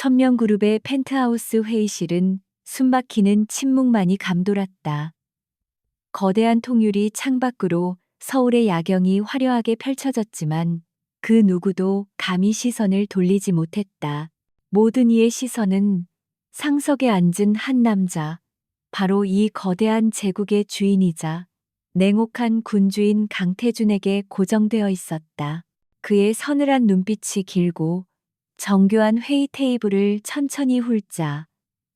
천명그룹의 펜트하우스 회의실은 숨막히는 침묵만이 감돌았다. 거대한 통유리 창밖으로 서울의 야경이 화려하게 펼쳐졌지만 그 누구도 감히 시선을 돌리지 못했다. 모든 이의 시선은 상석에 앉은 한 남자, 바로 이 거대한 제국의 주인이자 냉혹한 군주인 강태준에게 고정되어 있었다. 그의 서늘한 눈빛이 길고 정교한 회의 테이블을 천천히 훑자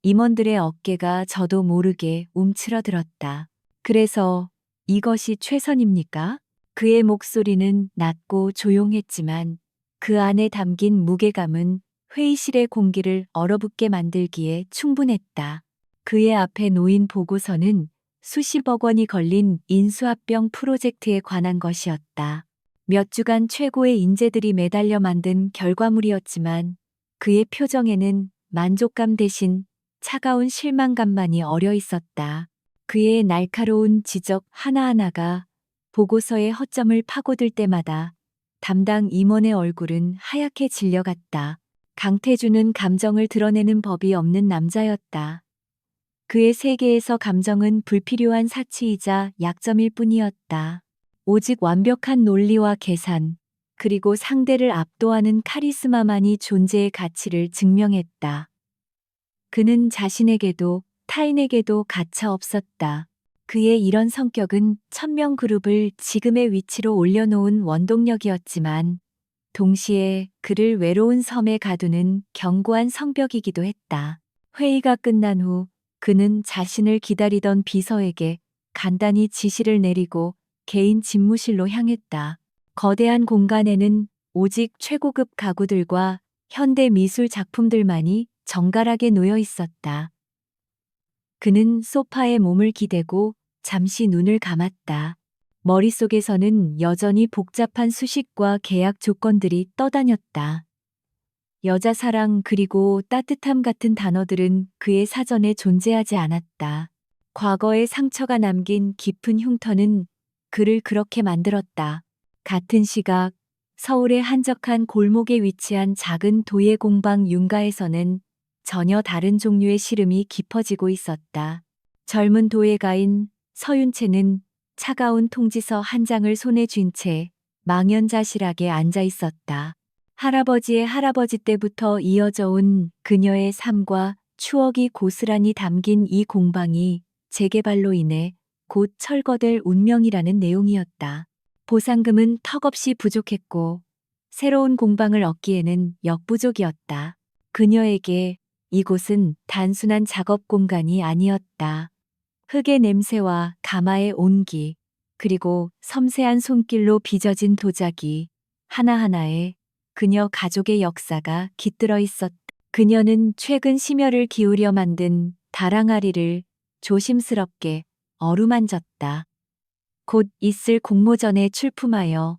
임원들의 어깨가 저도 모르게 움츠러들었다. 그래서 이것이 최선입니까? 그의 목소리는 낮고 조용했지만 그 안에 담긴 무게감은 회의실의 공기를 얼어붙게 만들기에 충분했다. 그의 앞에 놓인 보고서는 수십억 원이 걸린 인수합병 프로젝트에 관한 것이었다. 몇 주간 최고의 인재들이 매달려 만든 결과물이었지만 그의 표정에는 만족감 대신 차가운 실망감만이 어려 있었다. 그의 날카로운 지적 하나하나가 보고서의 허점을 파고들 때마다 담당 임원의 얼굴은 하얗게 질려갔다. 강태준은 감정을 드러내는 법이 없는 남자였다. 그의 세계에서 감정은 불필요한 사치이자 약점일 뿐이었다. 오직 완벽한 논리와 계산, 그리고 상대를 압도하는 카리스마만이 존재의 가치를 증명했다. 그는 자신에게도 타인에게도 가차 없었다. 그의 이런 성격은 천명그룹을 지금의 위치로 올려놓은 원동력이었지만 동시에 그를 외로운 섬에 가두는 견고한 성벽이기도 했다. 회의가 끝난 후 그는 자신을 기다리던 비서에게 간단히 지시를 내리고 개인 집무실로 향했다. 거대한 공간에는 오직 최고급 가구들과 현대 미술 작품들만이 정갈하게 놓여 있었다. 그는 소파에 몸을 기대고 잠시 눈을 감았다. 머릿속에서는 여전히 복잡한 수식과 계약 조건들이 떠다녔다. 여자 사랑 그리고 따뜻함 같은 단어들은 그의 사전에 존재하지 않았다. 과거의 상처가 남긴 깊은 흉터는 그를 그렇게 만들었다. 같은 시각 서울의 한적한 골목에 위치한 작은 도예 공방 윤가에서는 전혀 다른 종류의 시름이 깊어지고 있었다. 젊은 도예가인 서윤채는 차가운 통지서 한 장을 손에 쥔 채 망연자실하게 앉아 있었다. 할아버지의 할아버지 때부터 이어져 온 그녀의 삶과 추억이 고스란히 담긴 이 공방이 재개발로 인해 곧 철거될 운명이라는 내용이었다. 보상금은 턱없이 부족했고 새로운 공방을 얻기에는 역부족이었다. 그녀에게 이곳은 단순한 작업 공간이 아니었다. 흙의 냄새와 가마의 온기, 그리고 섬세한 손길로 빚어진 도자기 하나하나에 그녀 가족의 역사가 깃들어 있었다. 그녀는 최근 심혈을 기울여 만든 다랑아리를 조심스럽게 어루만졌다. 곧 있을 공모전에 출품하여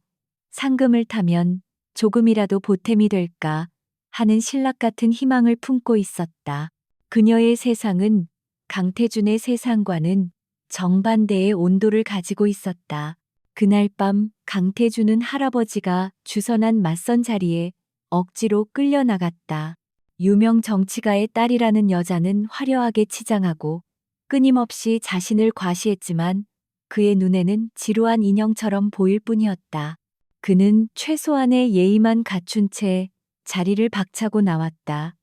상금을 타면 조금이라도 보탬이 될까 하는 신락 같은 희망을 품고 있었다. 그녀의 세상은 강태준의 세상과는 정반대의 온도를 가지고 있었다. 그날 밤 강태준은 할아버지가 주선한 맞선 자리에 억지로 끌려나갔다. 유명 정치가의 딸이라는 여자는 화려하게 치장하고 끊임없이 자신을 과시했지만 그의 눈에는 지루한 인형처럼 보일 뿐이었다. 그는 최소한의 예의만 갖춘 채 자리를 박차고 나왔다.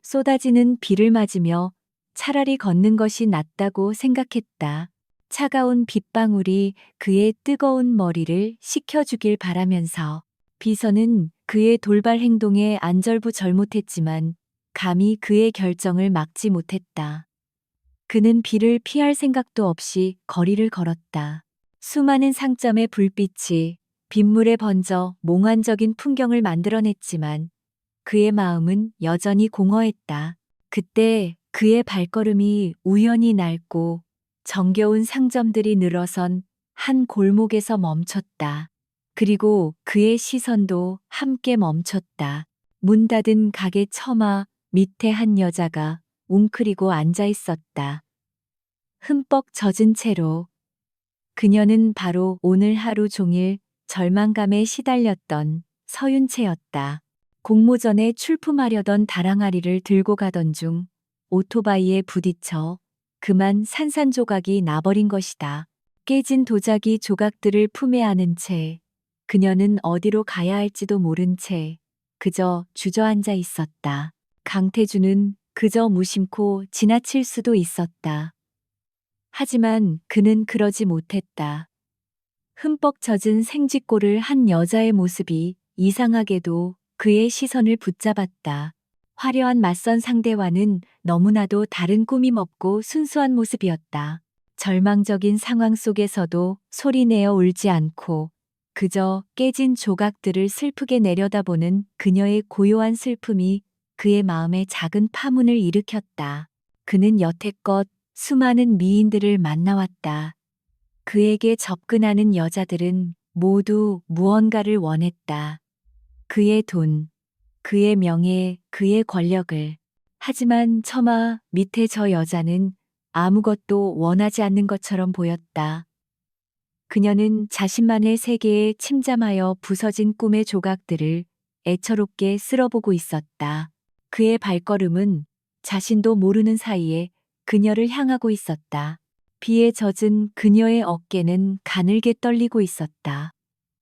쏟아지는 비를 맞으며 차라리 걷는 것이 낫다고 생각했다. 차가운 빗방울이 그의 뜨거운 머리를 식혀주길 바라면서 비서는 그의 돌발 행동에 안절부절못했지만 감히 그의 결정을 막지 못했다. 그는 비를 피할 생각도 없이 거리를 걸었다. 수많은 상점의 불빛이 빗물에 번져 몽환적인 풍경을 만들어냈지만 그의 마음은 여전히 공허했다. 그때 그의 발걸음이 우연히 낡고 정겨운 상점들이 늘어선 한 골목에서 멈췄다. 그리고 그의 시선도 함께 멈췄다. 문 닫은 가게 처마 밑에 한 여자가 웅크리고 앉아 있었다. 흠뻑 젖은 채로. 그녀는 바로 오늘 하루 종일 절망감에 시달렸던 서윤채였다. 공모전에 출품하려던 다랑아리를 들고 가던 중 오토바이에 부딪혀 그만 산산조각이 나버린 것이다. 깨진 도자기 조각들을 품에 안은 채 그녀는 어디로 가야 할지도 모른 채 그저 주저앉아 있었다. 강태주는 그저 무심코 지나칠 수도 있었다. 하지만 그는 그러지 못했다. 흠뻑 젖은 생쥐꼴을 한 여자의 모습이 이상하게도 그의 시선을 붙잡았다. 화려한 맞선 상대와는 너무나도 다른 꾸밈 없고 순수한 모습이었다. 절망적인 상황 속에서도 소리내어 울지 않고 그저 깨진 조각들을 슬프게 내려다보는 그녀의 고요한 슬픔이 그의 마음에 작은 파문을 일으켰다. 그는 여태껏 수많은 미인들을 만나왔다. 그에게 접근하는 여자들은 모두 무언가를 원했다. 그의 돈, 그의 명예, 그의 권력을. 하지만 처마 밑에 저 여자는 아무것도 원하지 않는 것처럼 보였다. 그녀는 자신만의 세계에 침잠하여 부서진 꿈의 조각들을 애처롭게 쓸어보고 있었다. 그의 발걸음은 자신도 모르는 사이에 그녀를 향하고 있었다. 비에 젖은 그녀의 어깨는 가늘게 떨리고 있었다.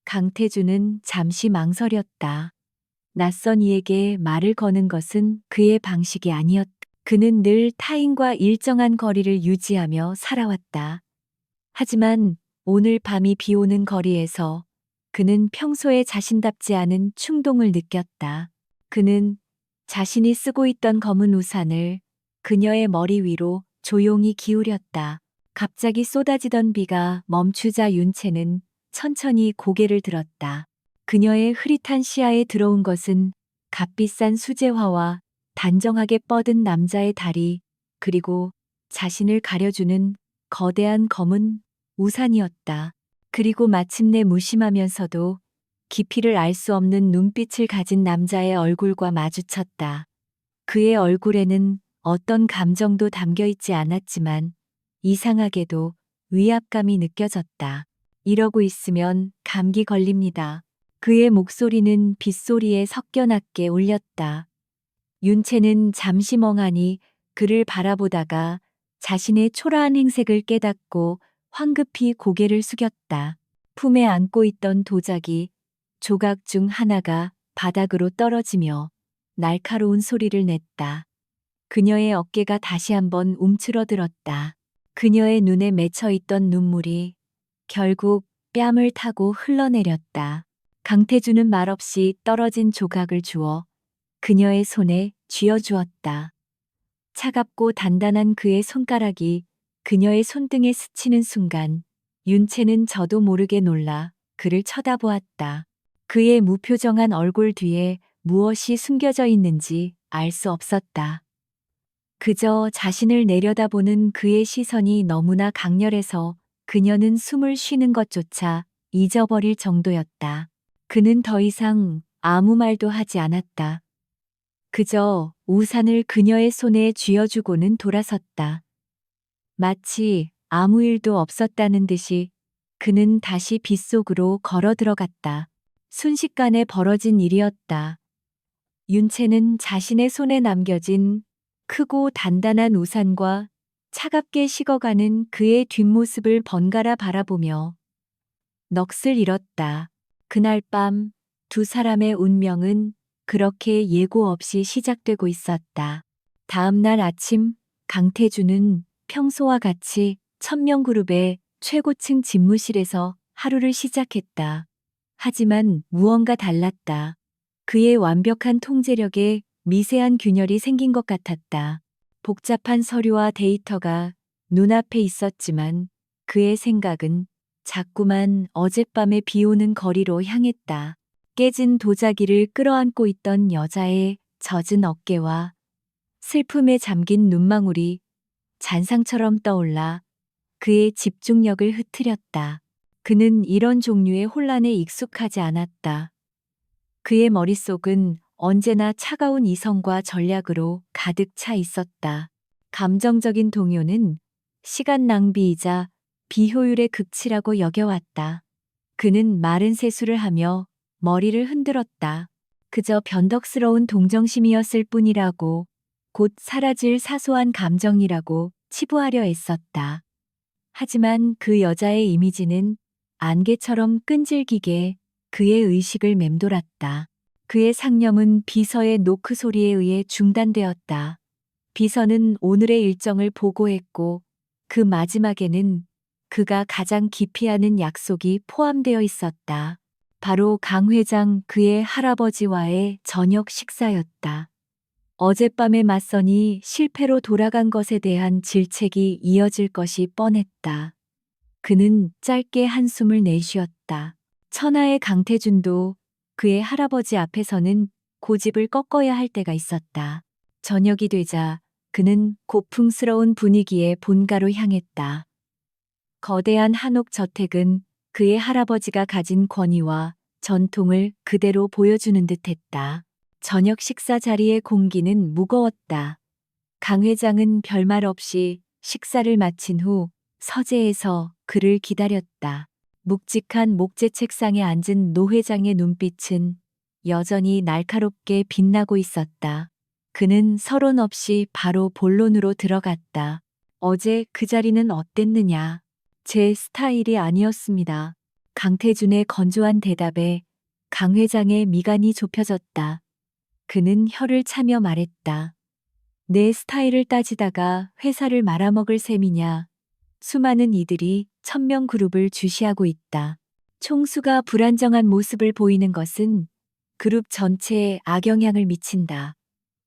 강태주는 잠시 망설였다. 낯선 이에게 말을 거는 것은 그의 방식이 아니었다. 그는 늘 타인과 일정한 거리를 유지하며 살아왔다. 하지만 오늘 밤이 비오는 거리에서 그는 평소에 자신답지 않은 충동을 느꼈다. 그는 자신이 쓰고 있던 검은 우산을 그녀의 머리 위로 조용히 기울였다. 갑자기 쏟아지던 비가 멈추자 윤채는 천천히 고개를 들었다. 그녀의 흐릿한 시야에 들어온 것은 값비싼 수제화와 단정하게 뻗은 남자의 다리, 그리고 자신을 가려주는 거대한 검은 우산이었다. 그리고 마침내 무심하면서도 깊이를 알 수 없는 눈빛을 가진 남자의 얼굴과 마주쳤다. 그의 얼굴에는 어떤 감정도 담겨 있지 않았지만 이상하게도 위압감이 느껴졌다. 이러고 있으면 감기 걸립니다. 그의 목소리는 빗소리에 섞여 낮게 울렸다. 윤채는 잠시 멍하니 그를 바라보다가 자신의 초라한 행색을 깨닫고 황급히 고개를 숙였다. 품에 안고 있던 도자기 조각 중 하나가 바닥으로 떨어지며 날카로운 소리를 냈다. 그녀의 어깨가 다시 한번 움츠러들었다. 그녀의 눈에 맺혀 있던 눈물이 결국 뺨을 타고 흘러내렸다. 강태주는 말없이 떨어진 조각을 주워 그녀의 손에 쥐어주었다. 차갑고 단단한 그의 손가락이 그녀의 손등에 스치는 순간 윤채는 저도 모르게 놀라 그를 쳐다보았다. 그의 무표정한 얼굴 뒤에 무엇이 숨겨져 있는지 알 수 없었다. 그저 자신을 내려다보는 그의 시선이 너무나 강렬해서 그녀는 숨을 쉬는 것조차 잊어버릴 정도였다. 그는 더 이상 아무 말도 하지 않았다. 그저 우산을 그녀의 손에 쥐어주고는 돌아섰다. 마치 아무 일도 없었다는 듯이 그는 다시 빗속으로 걸어 들어갔다. 순식간에 벌어진 일이었다. 윤채는 자신의 손에 남겨진 크고 단단한 우산과 차갑게 식어가는 그의 뒷모습을 번갈아 바라보며 넋을 잃었다. 그날 밤 두 사람의 운명은 그렇게 예고 없이 시작되고 있었다. 다음 날 아침 강태주는 평소와 같이 천명그룹의 최고층 집무실에서 하루를 시작했다. 하지만 무언가 달랐다. 그의 완벽한 통제력에 미세한 균열이 생긴 것 같았다. 복잡한 서류와 데이터가 눈앞에 있었지만 그의 생각은 자꾸만 어젯밤에 비오는 거리로 향했다. 깨진 도자기를 끌어안고 있던 여자의 젖은 어깨와 슬픔에 잠긴 눈망울이 잔상처럼 떠올라 그의 집중력을 흐트렸다. 그는 이런 종류의 혼란에 익숙하지 않았다. 그의 머릿속은 언제나 차가운 이성과 전략으로 가득 차 있었다. 감정적인 동요는 시간 낭비이자 비효율의 극치라고 여겨왔다. 그는 마른 세수를 하며 머리를 흔들었다. 그저 변덕스러운 동정심이었을 뿐이라고, 곧 사라질 사소한 감정이라고 치부하려 애썼다. 하지만 그 여자의 이미지는 안개처럼 끈질기게 그의 의식을 맴돌았다. 그의 상념은 비서의 노크 소리에 의해 중단되었다. 비서는 오늘의 일정을 보고했고 그 마지막에는 그가 가장 기피하는 약속이 포함되어 있었다. 바로 강 회장 그의 할아버지와의 저녁 식사였다. 어젯밤의 맞선이 실패로 돌아간 것에 대한 질책이 이어질 것이 뻔했다. 그는 짧게 한숨을 내쉬었다. 천하의 강태준도 그의 할아버지 앞에서는 고집을 꺾어야 할 때가 있었다. 저녁이 되자 그는 고풍스러운 분위기의 본가로 향했다. 거대한 한옥 저택은 그의 할아버지가 가진 권위와 전통을 그대로 보여주는 듯했다. 저녁 식사 자리의 공기는 무거웠다. 강 회장은 별말 없이 식사를 마친 후 서재에서 그를 기다렸다. 묵직한 목재 책상에 앉은 노 회장의 눈빛은 여전히 날카롭게 빛나고 있었다. 그는 서론 없이 바로 본론으로 들어갔다. 어제 그 자리는 어땠느냐? 제 스타일이 아니었습니다. 강태준의 건조한 대답에 강 회장의 미간이 좁혀졌다. 그는 혀를 차며 말했다. 내 스타일을 따지다가 회사를 말아먹을 셈이냐. 수많은 이들이 천명 그룹을 주시하고 있다. 총수가 불안정한 모습을 보이는 것은 그룹 전체에 악영향을 미친다.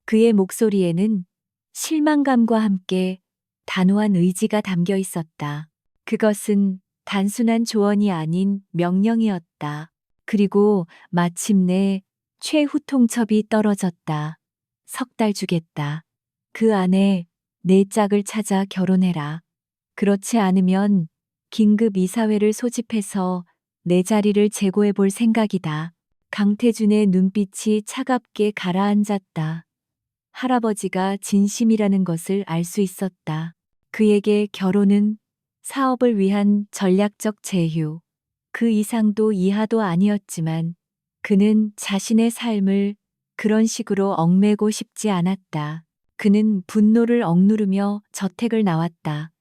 그의 목소리에는 실망감과 함께 단호한 의지가 담겨 있었다. 그것은 단순한 조언이 아닌 명령이었다. 그리고 마침내 최후 통첩이 떨어졌다. 3달 주겠다. 그 안에 내 짝을 찾아 결혼해라. 그렇지 않으면 긴급 이사회를 소집해서 내 자리를 재고해 볼 생각이다. 강태준의 눈빛이 차갑게 가라앉았다. 할아버지가 진심이라는 것을 알 수 있었다. 그에게 결혼은 사업을 위한 전략적 제휴, 그 이상도 이하도 아니었지만 그는 자신의 삶을 그런 식으로 얽매고 싶지 않았다. 그는 분노를 억누르며 저택을 나왔다.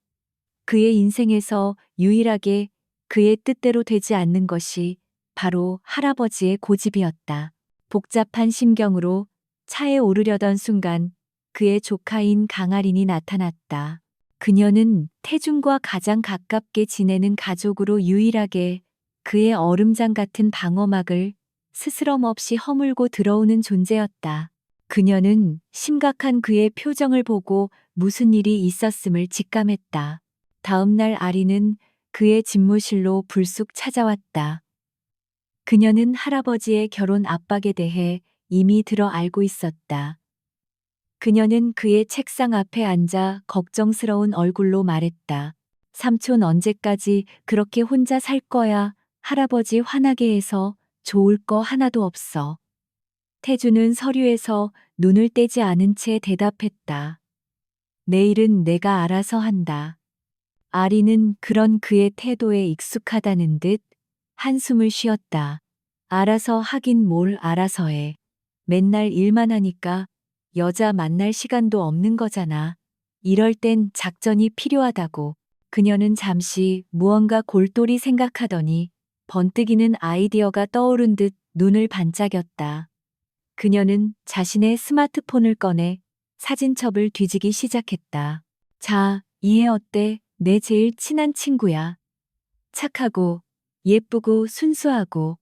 그의 인생에서 유일하게 그의 뜻대로 되지 않는 것이 바로 할아버지의 고집이었다. 복잡한 심경으로 차에 오르려던 순간 그의 조카인 강아린이 나타났다. 그녀는 태준과 가장 가깝게 지내는 가족으로 유일하게 그의 얼음장 같은 방어막을 스스럼 없이 허물고 들어오는 존재였다. 그녀는 심각한 그의 표정을 보고 무슨 일이 있었음을 직감했다. 다음 날 아리는 그의 집무실로 불쑥 찾아왔다. 그녀는 할아버지의 결혼 압박에 대해 이미 들어 알고 있었다. 그녀는 그의 책상 앞에 앉아 걱정스러운 얼굴로 말했다. 삼촌 언제까지 그렇게 혼자 살 거야? 할아버지 화나게 해서 좋을 거 하나도 없어. 태주는 서류에서 눈을 떼지 않은 채 대답했다. 내일은 내가 알아서 한다. 아리는 그런 그의 태도에 익숙하다는 듯 한숨을 쉬었다. 알아서 하긴 뭘 알아서 해. 맨날 일만 하니까 여자 만날 시간도 없는 거잖아. 이럴 땐 작전이 필요하다고. 그녀는 잠시 무언가 골똘히 생각하더니 번뜩이는 아이디어가 떠오른 듯 눈을 반짝였다. 그녀는 자신의 스마트폰을 꺼내 사진첩을 뒤지기 시작했다. 자, 이 애 어때? 내 제일 친한 친구야. 착하고, 예쁘고, 순수하고.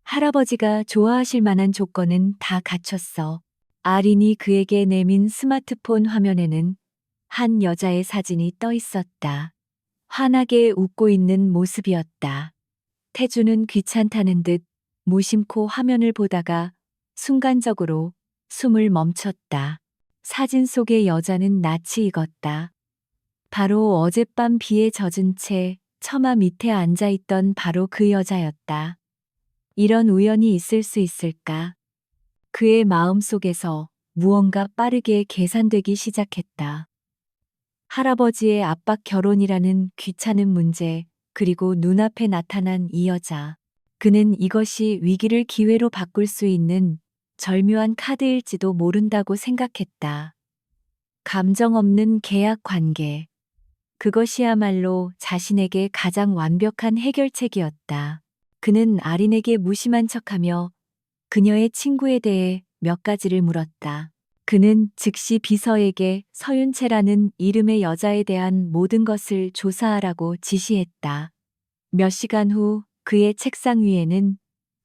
할아버지가 좋아하실 만한 조건은 다 갖췄어. 아린이 그에게 내민 스마트폰 화면에는 한 여자의 사진이 떠 있었다. 환하게 웃고 있는 모습이었다. 태주는 귀찮다는 듯 무심코 화면을 보다가 순간적으로 숨을 멈췄다. 사진 속의 여자는 낯이 익었다. 바로 어젯밤 비에 젖은 채 처마 밑에 앉아있던 바로 그 여자였다. 이런 우연이 있을 수 있을까? 그의 마음속에서 무언가 빠르게 계산되기 시작했다. 할아버지의 압박 결혼이라는 귀찮은 문제, 그리고 눈앞에 나타난 이 여자. 그는 이것이 위기를 기회로 바꿀 수 있는 절묘한 카드일지도 모른다고 생각했다. 감정 없는 계약 관계. 그것이야말로 자신에게 가장 완벽한 해결책이었다. 그는 아린에게 무심한 척하며 그녀의 친구에 대해 몇 가지를 물었다. 그는 즉시 비서에게 서윤채라는 이름의 여자에 대한 모든 것을 조사하라고 지시했다. 몇 시간 후 그의 책상 위에는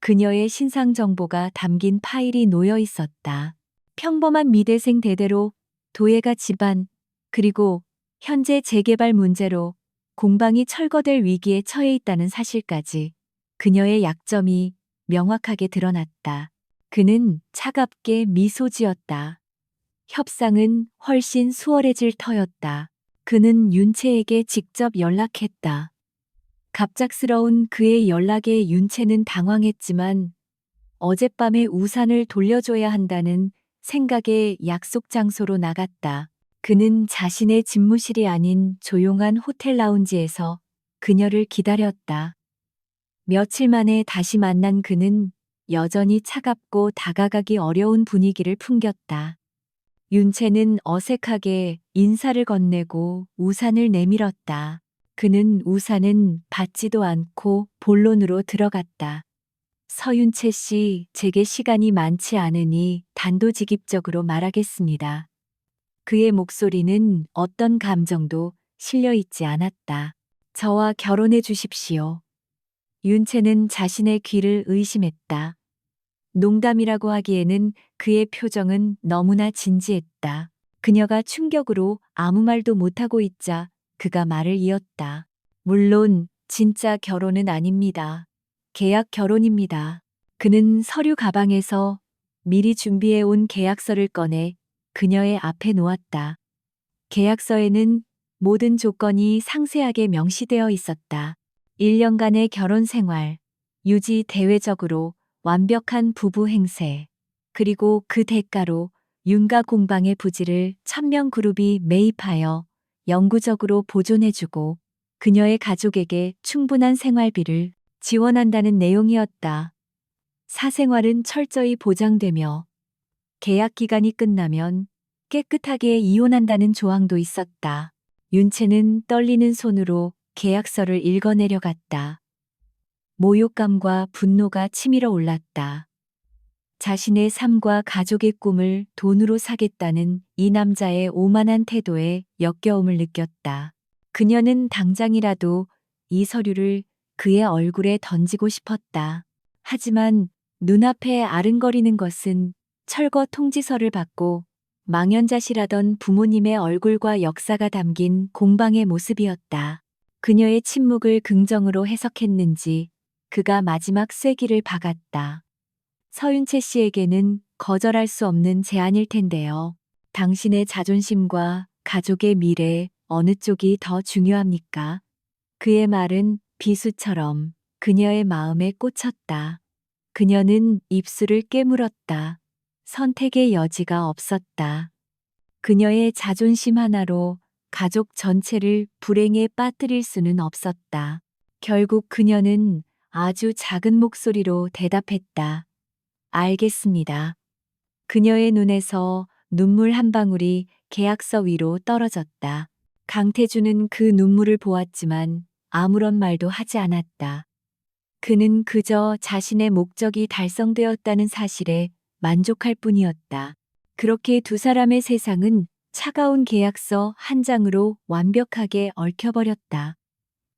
그녀의 신상 정보가 담긴 파일이 놓여 있었다. 평범한 미대생 대대로 도예가 집안, 그리고 현재 재개발 문제로 공방이 철거될 위기에 처해 있다는 사실까지 그녀의 약점이 명확하게 드러났다. 그는 차갑게 미소 지었다. 협상은 훨씬 수월해질 터였다. 그는 윤채에게 직접 연락했다. 갑작스러운 그의 연락에 윤채는 당황했지만 어젯밤에 우산을 돌려줘야 한다는 생각에 약속 장소로 나갔다. 그는 자신의 집무실이 아닌 조용한 호텔 라운지에서 그녀를 기다렸다. 며칠 만에 다시 만난 그는 여전히 차갑고 다가가기 어려운 분위기를 풍겼다. 윤채는 어색하게 인사를 건네고 우산을 내밀었다. 그는 우산은 받지도 않고 본론으로 들어갔다. 서윤채 씨, 제게 시간이 많지 않으니 단도직입적으로 말하겠습니다. 그의 목소리는 어떤 감정도 실려 있지 않았다. 저와 결혼해 주십시오. 윤채는 자신의 귀를 의심했다. 농담이라고 하기에는 그의 표정은 너무나 진지했다. 그녀가 충격으로 아무 말도 못하고 있자 그가 말을 이었다. 물론 진짜 결혼은 아닙니다. 계약 결혼입니다. 그는 서류 가방에서 미리 준비해 온 계약서를 꺼내 그녀의 앞에 놓았다. 계약서에는 모든 조건이 상세하게 명시되어 있었다. 1년간의 결혼 생활, 유지 대외적으로 완벽한 부부 행세, 그리고 그 대가로 윤가 공방의 부지를 천명 그룹이 매입하여 영구적으로 보존해주고 그녀의 가족에게 충분한 생활비를 지원한다는 내용이었다. 사생활은 철저히 보장되며 계약 기간이 끝나면 깨끗하게 이혼한다는 조항도 있었다. 윤채는 떨리는 손으로 계약서를 읽어내려갔다. 모욕감과 분노가 치밀어 올랐다. 자신의 삶과 가족의 꿈을 돈으로 사겠다는 이 남자의 오만한 태도에 역겨움을 느꼈다. 그녀는 당장이라도 이 서류를 그의 얼굴에 던지고 싶었다. 하지만 눈앞에 아른거리는 것은 철거 통지서를 받고 망연자실하던 부모님의 얼굴과 역사가 담긴 공방의 모습이었다. 그녀의 침묵을 긍정으로 해석했는지 그가 마지막 쐐기를 박았다. 서윤채 씨에게는 거절할 수 없는 제안일 텐데요. 당신의 자존심과 가족의 미래 어느 쪽이 더 중요합니까? 그의 말은 비수처럼 그녀의 마음에 꽂혔다. 그녀는 입술을 깨물었다. 선택의 여지가 없었다. 그녀의 자존심 하나로 가족 전체를 불행에 빠뜨릴 수는 없었다. 결국 그녀는 아주 작은 목소리로 대답했다. 알겠습니다. 그녀의 눈에서 눈물 한 방울이 계약서 위로 떨어졌다. 강태주는 그 눈물을 보았지만 아무런 말도 하지 않았다. 그는 그저 자신의 목적이 달성되었다는 사실에 만족할 뿐이었다. 그렇게 두 사람의 세상은 차가운 계약서 한 장으로 완벽하게 얽혀버렸다.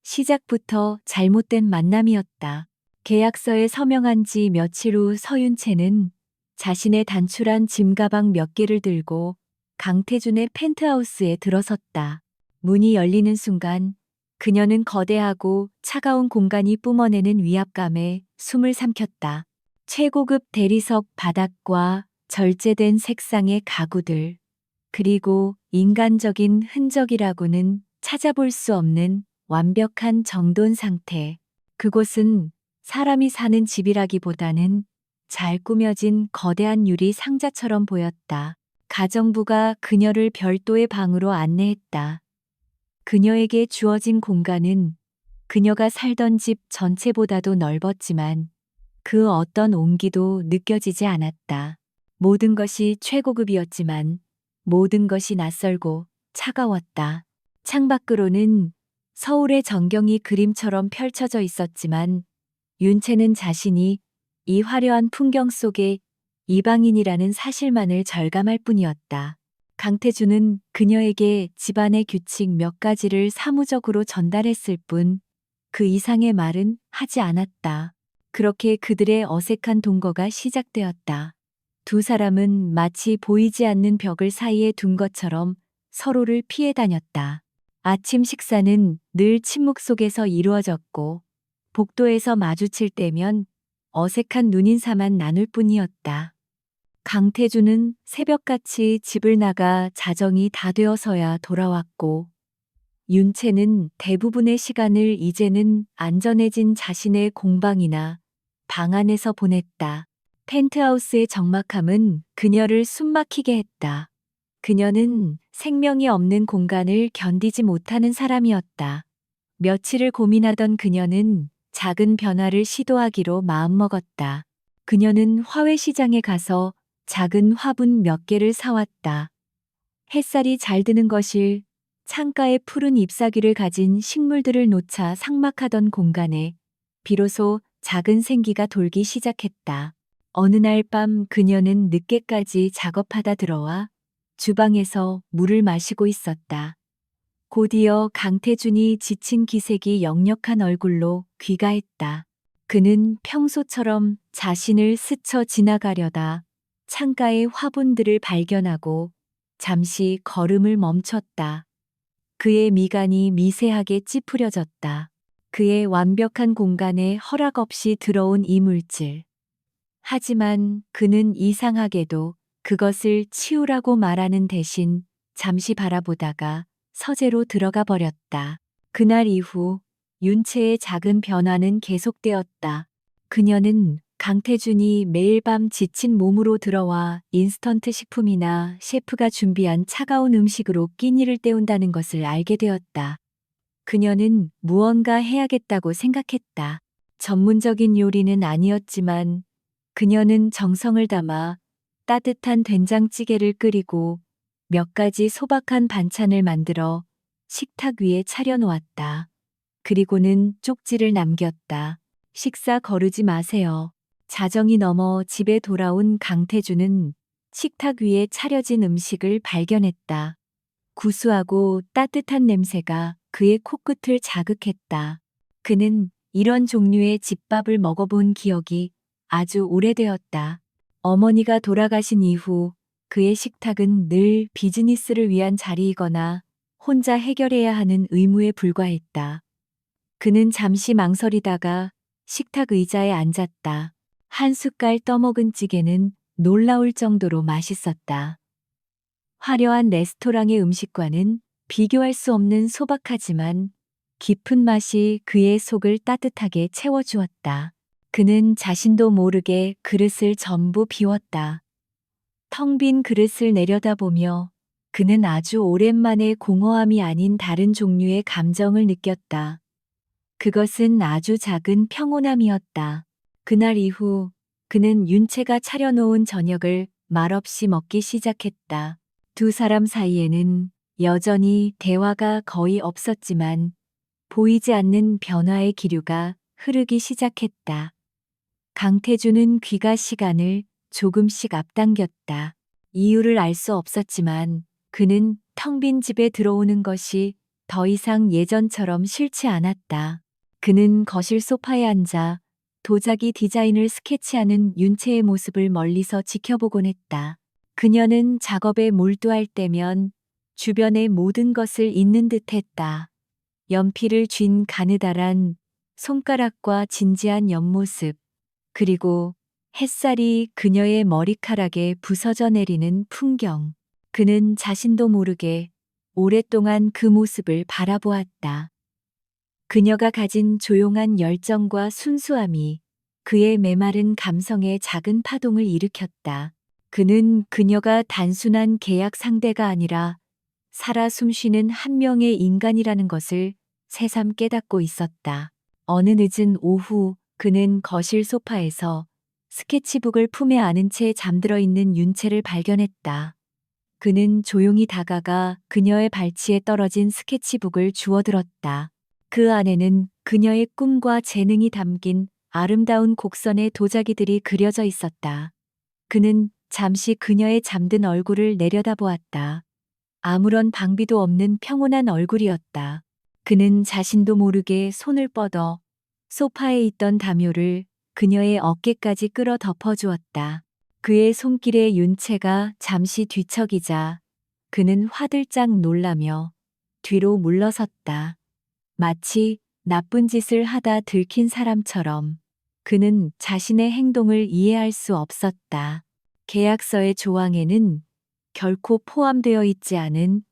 시작부터 잘못된 만남이었다. 계약서에 서명한 지 며칠 후 서윤채는 자신의 단출한 짐가방 몇 개를 들고 강태준의 펜트하우스에 들어섰다. 문이 열리는 순간 그녀는 거대하고 차가운 공간이 뿜어내는 위압감에 숨을 삼켰다. 최고급 대리석 바닥과 절제된 색상의 가구들, 그리고 인간적인 흔적이라고는 찾아볼 수 없는 완벽한 정돈 상태. 그곳은 사람이 사는 집이라기보다는 잘 꾸며진 거대한 유리 상자처럼 보였다. 가정부가 그녀를 별도의 방으로 안내했다. 그녀에게 주어진 공간은 그녀가 살던 집 전체보다도 넓었지만 그 어떤 온기도 느껴지지 않았다. 모든 것이 최고급이었지만 모든 것이 낯설고 차가웠다. 창밖으로는 서울의 전경이 그림처럼 펼쳐져 있었지만 윤채는 자신이 이 화려한 풍경 속에 이방인이라는 사실만을 절감할 뿐이었다. 강태주는 그녀에게 집안의 규칙 몇 가지를 사무적으로 전달했을 뿐 그 이상의 말은 하지 않았다. 그렇게 그들의 어색한 동거가 시작되었다. 두 사람은 마치 보이지 않는 벽을 사이에 둔 것처럼 서로를 피해 다녔다. 아침 식사는 늘 침묵 속에서 이루어졌고 복도에서 마주칠 때면 어색한 눈인사만 나눌 뿐이었다. 강태주는 새벽같이 집을 나가 자정이 다 되어서야 돌아왔고 윤채는 대부분의 시간을 이제는 안전해진 자신의 공방이나 방 안에서 보냈다. 펜트하우스의 적막함은 그녀를 숨막히게 했다. 그녀는 생명이 없는 공간을 견디지 못하는 사람이었다. 며칠을 고민하던 그녀는 작은 변화를 시도하기로 마음먹었다. 그녀는 화훼시장에 가서 작은 화분 몇 개를 사왔다. 햇살이 잘 드는 거실, 창가에 푸른 잎사귀를 가진 식물들을 놓자 삭막하던 공간에 비로소 작은 생기가 돌기 시작했다. 어느 날 밤 그녀는 늦게까지 작업하다 들어와 주방에서 물을 마시고 있었다. 곧이어 강태준이 지친 기색이 역력한 얼굴로 귀가했다. 그는 평소처럼 자신을 스쳐 지나가려다 창가의 화분들을 발견하고 잠시 걸음을 멈췄다. 그의 미간이 미세하게 찌푸려졌다. 그의 완벽한 공간에 허락 없이 들어온 이물질. 하지만 그는 이상하게도 그것을 치우라고 말하는 대신 잠시 바라보다가 서재로 들어가 버렸다. 그날 이후 윤채의 작은 변화는 계속되었다. 그녀는 강태준이 매일 밤 지친 몸으로 들어와 인스턴트 식품이나 셰프가 준비한 차가운 음식으로 끼니를 때운다는 것을 알게 되었다. 그녀는 무언가 해야겠다고 생각했다. 전문적인 요리는 아니었지만 그녀는 정성을 담아 따뜻한 된장찌개를 끓이고 몇 가지 소박한 반찬을 만들어 식탁 위에 차려놓았다. 그리고는 쪽지를 남겼다. 식사 거르지 마세요. 자정이 넘어 집에 돌아온 강태주는 식탁 위에 차려진 음식을 발견했다. 구수하고 따뜻한 냄새가 그의 코끝을 자극했다. 그는 이런 종류의 집밥을 먹어본 기억이 아주 오래되었다. 어머니가 돌아가신 이후 그의 식탁은 늘 비즈니스를 위한 자리이거나 혼자 해결해야 하는 의무에 불과했다. 그는 잠시 망설이다가 식탁 의자에 앉았다. 한 숟갈 떠먹은 찌개는 놀라울 정도로 맛있었다. 화려한 레스토랑의 음식과는 비교할 수 없는 소박하지만 깊은 맛이 그의 속을 따뜻하게 채워주었다. 그는 자신도 모르게 그릇을 전부 비웠다. 텅 빈 그릇을 내려다보며 그는 아주 오랜만에 공허함이 아닌 다른 종류의 감정을 느꼈다. 그것은 아주 작은 평온함이었다. 그날 이후 그는 윤채가 차려놓은 저녁을 말없이 먹기 시작했다. 두 사람 사이에는 여전히 대화가 거의 없었지만 보이지 않는 변화의 기류가 흐르기 시작했다. 강태주는 귀가 시간을 조금씩 앞당겼다. 이유를 알 수 없었지만 그는 텅 빈 집에 들어오는 것이 더 이상 예전처럼 싫지 않았다. 그는 거실 소파에 앉아 도자기 디자인을 스케치하는 윤채의 모습을 멀리서 지켜보곤 했다. 그녀는 작업에 몰두할 때면 주변의 모든 것을 잊는 듯했다. 연필을 쥔 가느다란 손가락과 진지한 옆모습, 그리고 햇살이 그녀의 머리카락에 부서져 내리는 풍경. 그는 자신도 모르게 오랫동안 그 모습을 바라보았다. 그녀가 가진 조용한 열정과 순수함이 그의 메마른 감성에 작은 파동을 일으켰다. 그는 그녀가 단순한 계약 상대가 아니라 살아 숨쉬는 한 명의 인간이라는 것을 새삼 깨닫고 있었다. 어느 늦은 오후 그는 거실 소파에서 스케치북을 품에 안은 채 잠들어 있는 윤채를 발견했다. 그는 조용히 다가가 그녀의 발치에 떨어진 스케치북을 주워들었다. 그 안에는 그녀의 꿈과 재능이 담긴 아름다운 곡선의 도자기들이 그려져 있었다. 그는 잠시 그녀의 잠든 얼굴을 내려다보았다. 아무런 방비도 없는 평온한 얼굴이었다. 그는 자신도 모르게 손을 뻗어 소파에 있던 담요를 그녀의 어깨까지 끌어 덮어주었다. 그의 손길에 윤채가 잠시 뒤척이자 그는 화들짝 놀라며 뒤로 물러섰다. 마치 나쁜 짓을 하다 들킨 사람처럼 그는 자신의 행동을 이해할 수 없었다. 계약서의 조항에는 결코 포함되어 있지 않은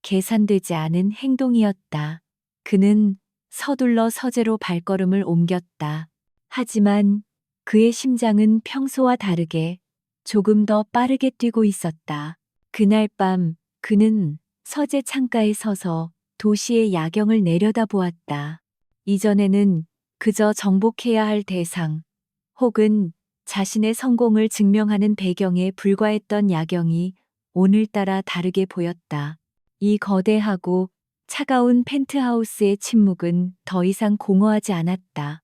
계산되지 않은 행동이었다. 그는 서둘러 서재로 발걸음을 옮겼다. 하지만 그의 심장은 평소와 다르게 조금 더 빠르게 뛰고 있었다. 그날 밤 그는 서재 창가에 서서 도시의 야경을 내려다보았다. 이전에는 그저 정복해야 할 대상 혹은 자신의 성공을 증명하는 배경에 불과했던 야경이 오늘따라 다르게 보였다. 이 거대하고 차가운 펜트하우스의 침묵은 더 이상 공허하지 않았다.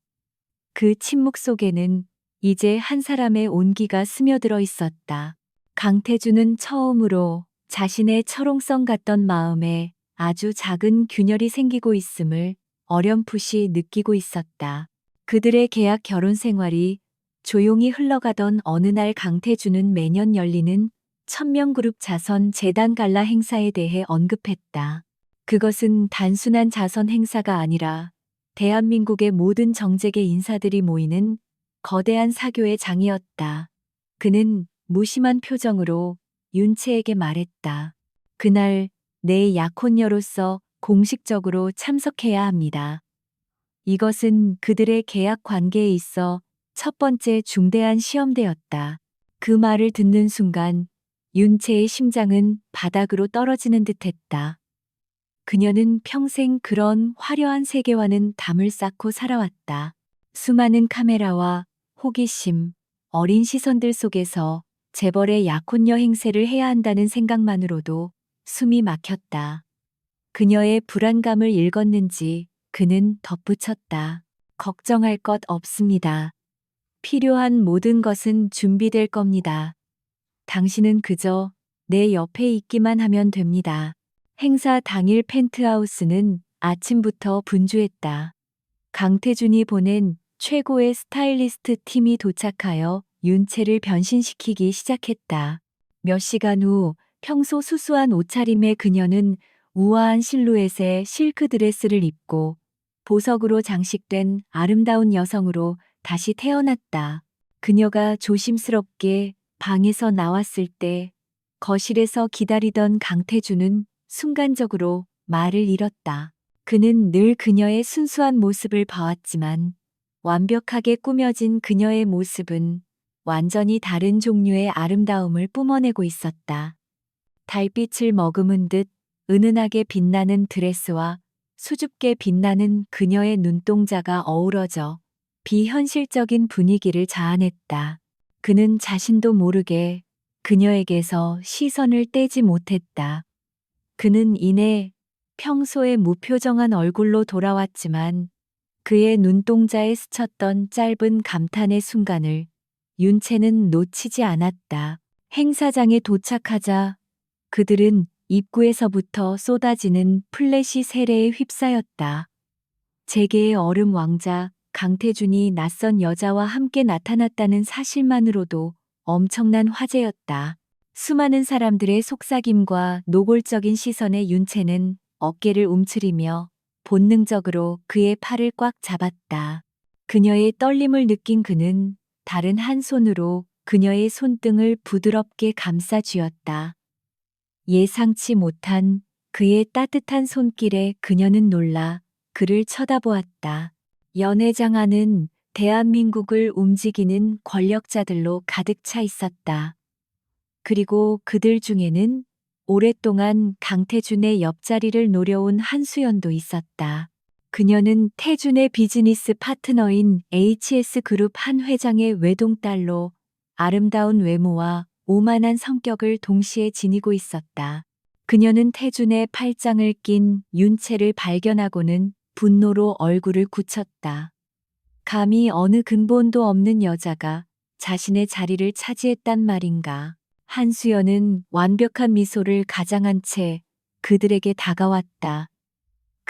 그 침묵 속에는 이제 한 사람의 온기가 스며들어 있었다. 강태주는 처음으로 자신의 철옹성 같던 마음에 아주 작은 균열이 생기고 있음을 어렴풋이 느끼고 있었다. 그들의 계약 결혼 생활이 조용히 흘러가던 어느 날 강태주는 매년 열리는 천명그룹 자선 재단 갈라 행사에 대해 언급했다. 그것은 단순한 자선 행사가 아니라 대한민국의 모든 정재계 인사들이 모이는 거대한 사교의 장이었다. 그는 무심한 표정으로 윤채에게 말했다. 그날 내 약혼녀로서 공식적으로 참석해야 합니다. 이것은 그들의 계약 관계에 있어 첫 번째 중대한 시험대였다. 그 말을 듣는 순간 윤채의 심장은 바닥으로 떨어지는 듯했다. 그녀는 평생 그런 화려한 세계와는 담을 쌓고 살아왔다. 수많은 카메라와 호기심, 어린 시선들 속에서 재벌의 약혼녀 행세를 해야 한다는 생각만으로도 숨이 막혔다. 그녀의 불안감을 읽었는지 그는 덧붙였다. 걱정할 것 없습니다. 필요한 모든 것은 준비될 겁니다. 당신은 그저 내 옆에 있기만 하면 됩니다. 행사 당일 펜트하우스는 아침부터 분주했다. 강태준이 보낸 최고의 스타일리스트 팀이 도착하여 윤채를 변신시키기 시작했다. 몇 시간 후 평소 수수한 옷차림의 그녀는 우아한 실루엣의 실크 드레스를 입고 보석으로 장식된 아름다운 여성으로 다시 태어났다. 그녀가 조심스럽게 방에서 나왔을 때 거실에서 기다리던 강태준은 순간적으로 말을 잃었다. 그는 늘 그녀의 순수한 모습을 봐왔지만 완벽하게 꾸며진 그녀의 모습은 완전히 다른 종류의 아름다움을 뿜어내고 있었다. 달빛을 머금은 듯 은은하게 빛나는 드레스와 수줍게 빛나는 그녀의 눈동자가 어우러져 비현실적인 분위기를 자아냈다. 그는 자신도 모르게 그녀에게서 시선을 떼지 못했다. 그는 이내 평소의 무표정한 얼굴로 돌아왔지만 그의 눈동자에 스쳤던 짧은 감탄의 순간을 윤채는 놓치지 않았다. 행사장에 도착하자 그들은 입구에서부터 쏟아지는 플래시 세례에 휩싸였다. 재계의 얼음 왕자 강태준이 낯선 여자와 함께 나타났다는 사실만으로도 엄청난 화제였다. 수많은 사람들의 속삭임과 노골적인 시선에 윤채는 어깨를 움츠리며 본능적으로 그의 팔을 꽉 잡았다. 그녀의 떨림을 느낀 그는 다른 한 손으로 그녀의 손등을 부드럽게 감싸 쥐었다. 예상치 못한 그의 따뜻한 손길에 그녀는 놀라 그를 쳐다보았다. 연회장 안은 대한민국을 움직이는 권력자들로 가득 차 있었다. 그리고 그들 중에는 오랫동안 강태준의 옆자리를 노려온 한수연도 있었다. 그녀는 태준의 비즈니스 파트너인 HS그룹 한 회장의 외동딸로 아름다운 외모와 오만한 성격을 동시에 지니고 있었다. 그녀는 태준의 팔짱을 낀 윤채를 발견하고는 분노로 얼굴을 굳혔다. 감히 어느 근본도 없는 여자가 자신의 자리를 차지했단 말인가. 한수연은 완벽한 미소를 가장한 채 그들에게 다가왔다.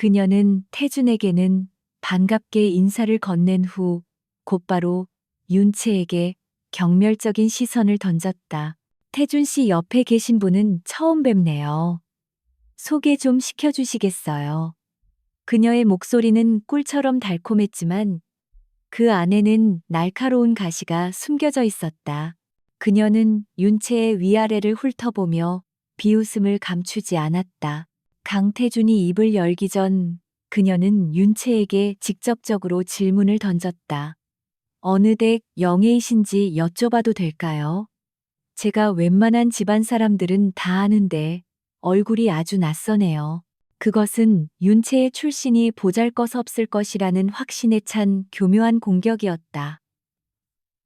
그녀는 태준에게는 반갑게 인사를 건넨 후 곧바로 윤채에게 경멸적인 시선을 던졌다. 태준 씨 옆에 계신 분은 처음 뵙네요. 소개 좀 시켜주시겠어요? 그녀의 목소리는 꿀처럼 달콤했지만 그 안에는 날카로운 가시가 숨겨져 있었다. 그녀는 윤채의 위아래를 훑어보며 비웃음을 감추지 않았다. 강태준이 입을 열기 전 그녀는 윤채에게 직접적으로 질문을 던졌다. 어느 댁 영예이신지 여쭤봐도 될까요? 제가 웬만한 집안 사람들은 다 아는데 얼굴이 아주 낯서네요. 그것은 윤채의 출신이 보잘것없을 것이라는 확신에 찬 교묘한 공격이었다.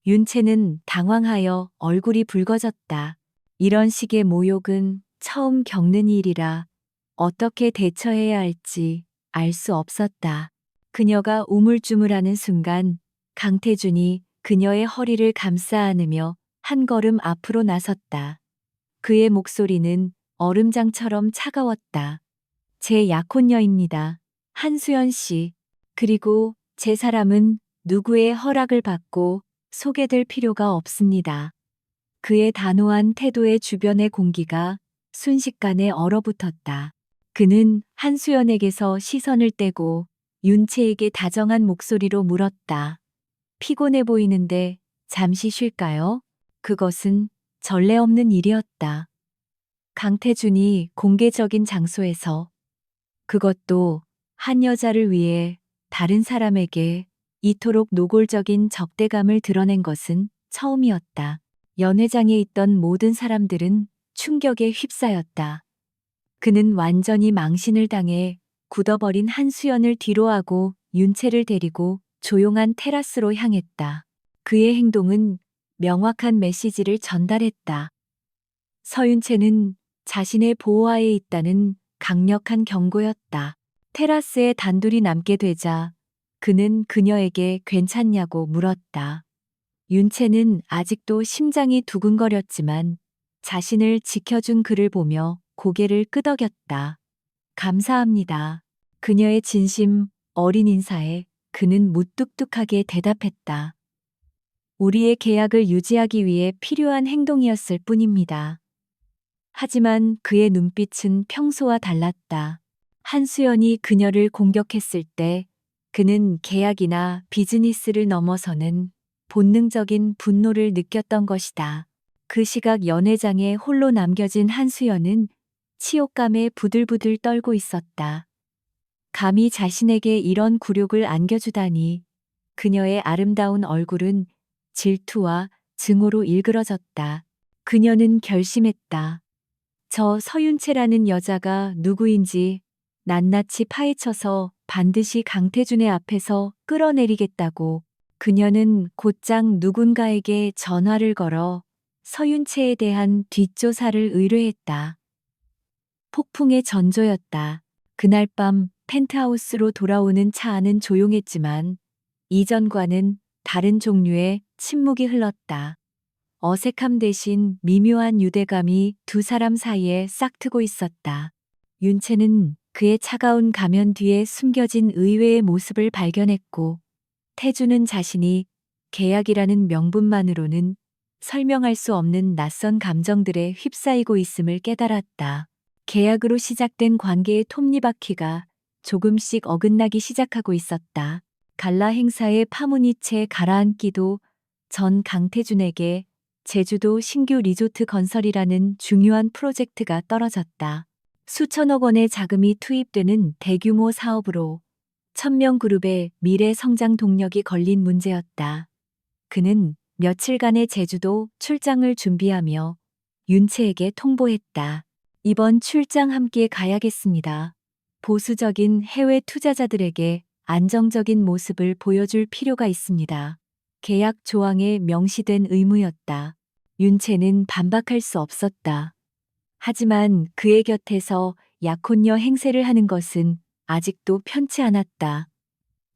윤채는 당황하여 얼굴이 붉어졌다. 이런 식의 모욕은 처음 겪는 일이라 어떻게 대처해야 할지 알 수 없었다. 그녀가 우물쭈물하는 순간 강태준이 그녀의 허리를 감싸 안으며 한 걸음 앞으로 나섰다. 그의 목소리는 얼음장처럼 차가웠다. 제 약혼녀입니다. 한수연 씨. 그리고 제 사람은 누구의 허락을 받고 소개될 필요가 없습니다. 그의 단호한 태도에 주변의 공기가 순식간에 얼어붙었다. 그는 한수연에게서 시선을 떼고 윤채에게 다정한 목소리로 물었다. 피곤해 보이는데 잠시 쉴까요? 그것은 전례 없는 일이었다. 강태준이 공개적인 장소에서 그것도 한 여자를 위해 다른 사람에게 이토록 노골적인 적대감을 드러낸 것은 처음이었다. 연회장에 있던 모든 사람들은 충격에 휩싸였다. 그는 완전히 망신을 당해 굳어버린 한수연을 뒤로하고 윤채를 데리고 조용한 테라스로 향했다. 그의 행동은 명확한 메시지를 전달했다. 서윤채는 자신의 보호하에 있다는 강력한 경고였다. 테라스에 단둘이 남게 되자 그는 그녀에게 괜찮냐고 물었다. 윤채는 아직도 심장이 두근거렸지만 자신을 지켜준 그를 보며 고개를 끄덕였다. 감사합니다. 그녀의 진심 어린 인사에 그는 무뚝뚝하게 대답했다. 우리의 계약을 유지하기 위해 필요한 행동이었을 뿐입니다. 하지만 그의 눈빛은 평소와 달랐다. 한수연이 그녀를 공격했을 때 그는 계약이나 비즈니스를 넘어서는 본능적인 분노를 느꼈던 것이다. 그 시각 연회장에 홀로 남겨진 한수연은 치욕감에 부들부들 떨고 있었다. 감히 자신에게 이런 굴욕을 안겨주다니. 그녀의 아름다운 얼굴은 질투와 증오로 일그러졌다. 그녀는 결심했다. 저 서윤채라는 여자가 누구인지 낱낱이 파헤쳐서 반드시 강태준의 앞에서 끌어내리겠다고. 그녀는 곧장 누군가에게 전화를 걸어 서윤채에 대한 뒷조사를 의뢰했다. 폭풍의 전조였다. 그날 밤 펜트하우스로 돌아오는 차 안은 조용했지만 이전과는 다른 종류의 침묵이 흘렀다. 어색함 대신 미묘한 유대감이 두 사람 사이에 싹트고 있었다. 윤채는 그의 차가운 가면 뒤에 숨겨진 의외의 모습을 발견했고, 태주는 자신이 계약이라는 명분만으로는 설명할 수 없는 낯선 감정들에 휩싸이고 있음을 깨달았다. 계약으로 시작된 관계의 톱니바퀴가 조금씩 어긋나기 시작하고 있었다. 갈라 행사의 파문이채 가라앉기도 전 강태준에게 제주도 신규 리조트 건설이라는 중요한 프로젝트가 떨어졌다. 수천억 원의 자금이 투입되는 대규모 사업으로 1000명 그룹의 미래 성장 동력이 걸린 문제였다. 그는 며칠간의 제주도 출장을 준비하며 윤채에게 통보했다. 이번 출장 함께 가야겠습니다. 보수적인 해외 투자자들에게 안정적인 모습을 보여줄 필요가 있습니다. 계약 조항에 명시된 의무였다. 윤채는 반박할 수 없었다. 하지만 그의 곁에서 약혼녀 행세를 하는 것은 아직도 편치 않았다.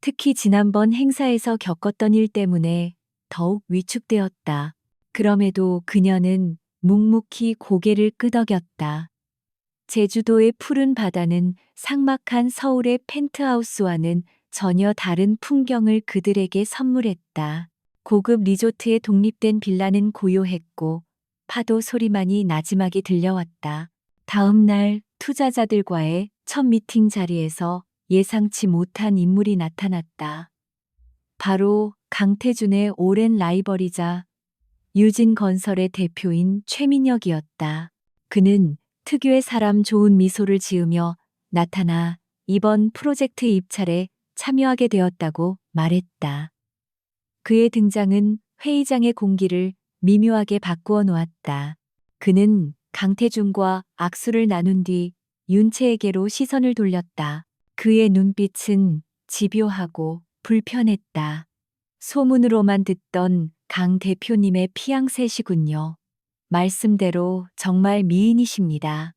특히 지난번 행사에서 겪었던 일 때문에 더욱 위축되었다. 그럼에도 그녀는 묵묵히 고개를 끄덕였다. 제주도의 푸른 바다는 삭막한 서울의 펜트하우스와는 전혀 다른 풍경을 그들에게 선물했다. 고급 리조트의 독립된 빌라는 고요했고 파도 소리만이 나지막이 들려왔다. 다음 날 투자자들과의 첫 미팅 자리에서 예상치 못한 인물이 나타났다. 바로 강태준의 오랜 라이벌이자 유진건설의 대표인 최민혁이었다. 그는 특유의 사람 좋은 미소를 지으며 나타나 이번 프로젝트 입찰에 참여하게 되었다고 말했다. 그의 등장은 회의장의 공기를 미묘하게 바꾸어 놓았다. 그는 강태준과 악수를 나눈 뒤 윤채에게로 시선을 돌렸다. 그의 눈빛은 집요하고 불편했다. 소문으로만 듣던 강 대표님의 피양새시군요. 말씀대로 정말 미인이십니다.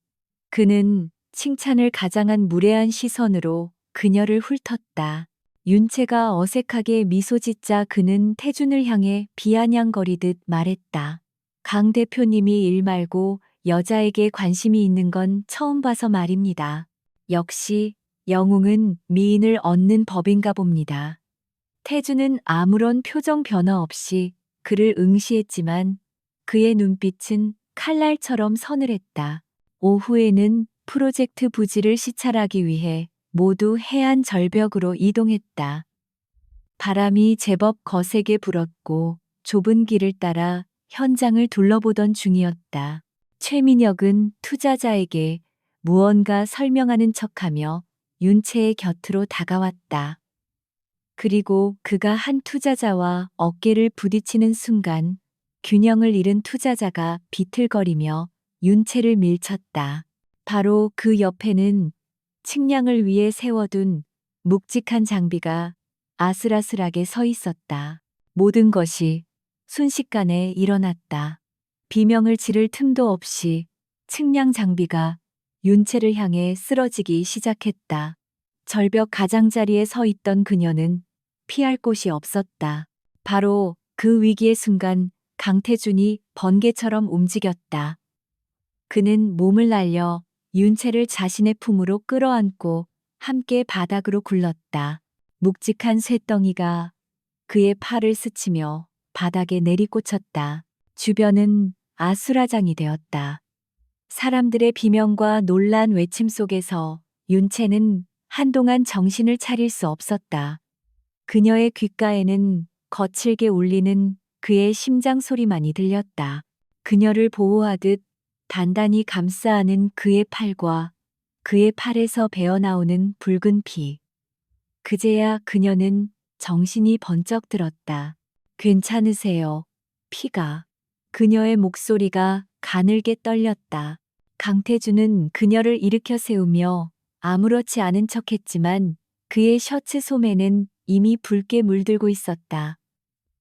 그는 칭찬을 가장한 무례한 시선으로 그녀를 훑었다. 윤채가 어색하게 미소 짓자 그는 태준을 향해 비아냥거리듯 말했다. 강 대표님이 일 말고 여자에게 관심이 있는 건 처음 봐서 말입니다. 역시 영웅은 미인을 얻는 법인가 봅니다. 태준은 아무런 표정 변화 없이 그를 응시했지만 그의 눈빛은 칼날처럼 서늘했다. 오후에는 프로젝트 부지를 시찰하기 위해 모두 해안 절벽으로 이동했다. 바람이 제법 거세게 불었고 좁은 길을 따라 현장을 둘러보던 중이었다. 최민혁은 투자자에게 무언가 설명하는 척하며 윤채의 곁으로 다가왔다. 그리고 그가 한 투자자와 어깨를 부딪히는 순간 균형을 잃은 투자자가 비틀거리며 윤채를 밀쳤다. 바로 그 옆에는 측량을 위해 세워둔 묵직한 장비가 아슬아슬하게 서 있었다. 모든 것이 순식간에 일어났다. 비명을 지를 틈도 없이 측량 장비가 윤채를 향해 쓰러지기 시작했다. 절벽 가장자리에 서 있던 그녀는 피할 곳이 없었다. 바로 그 위기의 순간 강태준이 번개처럼 움직였다. 그는 몸을 날려 윤채를 자신의 품으로 끌어안고 함께 바닥으로 굴렀다. 묵직한 쇳덩이가 그의 팔을 스치며 바닥에 내리꽂혔다. 주변은 아수라장이 되었다. 사람들의 비명과 놀란 외침 속에서 윤채는 한동안 정신을 차릴 수 없었다. 그녀의 귓가에는 거칠게 울리는 그의 심장 소리만이 들렸다. 그녀를 보호하듯 단단히 감싸 안은 그의 팔과 그의 팔에서 배어나오는 붉은 피. 그제야 그녀는 정신이 번쩍 들었다. 괜찮으세요? 피가. 그녀의 목소리가 가늘게 떨렸다. 강태준은 그녀를 일으켜 세우며 아무렇지 않은 척했지만 그의 셔츠 소매는 이미 붉게 물들고 있었다.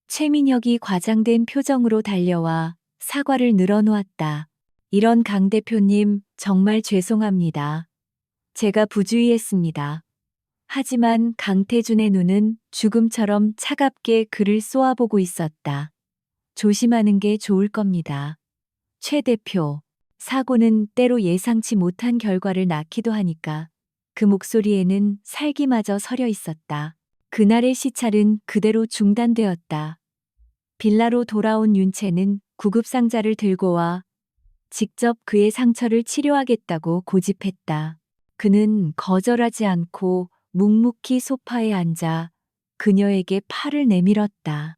최민혁이 과장된 표정으로 달려와 사과를 늘어놓았다. 이런 강 대표님 정말 죄송합니다. 제가 부주의했습니다. 하지만 강태준의 눈은 죽음처럼 차갑게 그를 쏘아보고 있었다. 조심하는 게 좋을 겁니다. 최 대표, 사고는 때로 예상치 못한 결과를 낳기도 하니까 그 목소리에는 살기마저 서려 있었다. 그날의 시찰은 그대로 중단되었다. 빌라로 돌아온 윤채는 구급상자를 들고 와 직접 그의 상처를 치료하겠다고 고집했다. 그는 거절하지 않고 묵묵히 소파에 앉아 그녀에게 팔을 내밀었다.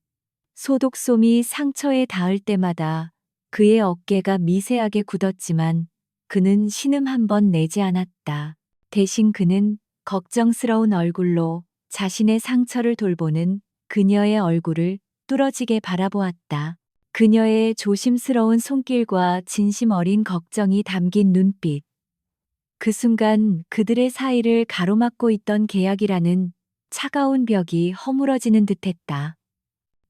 소독솜이 상처에 닿을 때마다 그의 어깨가 미세하게 굳었지만 그는 신음 한 번 내지 않았다. 대신 그는 걱정스러운 얼굴로 자신의 상처를 돌보는 그녀의 얼굴을 뚫어지게 바라보았다. 그녀의 조심스러운 손길과 진심 어린 걱정이 담긴 눈빛. 그 순간 그들의 사이를 가로막고 있던 계약이라는 차가운 벽이 허물어지는 듯했다.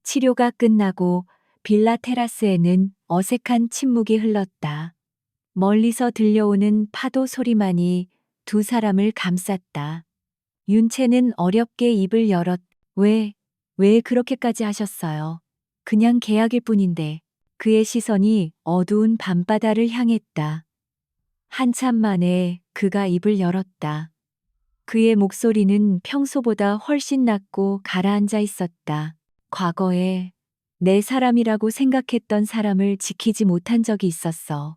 치료가 끝나고 빌라 테라스에는 어색한 침묵이 흘렀다. 멀리서 들려오는 파도 소리만이 두 사람을 감쌌다. 윤채는 어렵게 입을 열었. 왜 그렇게까지 하셨어요? 그냥 계약일 뿐인데. 그의 시선이 어두운 밤바다를 향했다. 한참 만에 그가 입을 열었다. 그의 목소리는 평소보다 훨씬 낮고 가라앉아 있었다. 과거에 내 사람이라고 생각했던 사람을 지키지 못한 적이 있었어.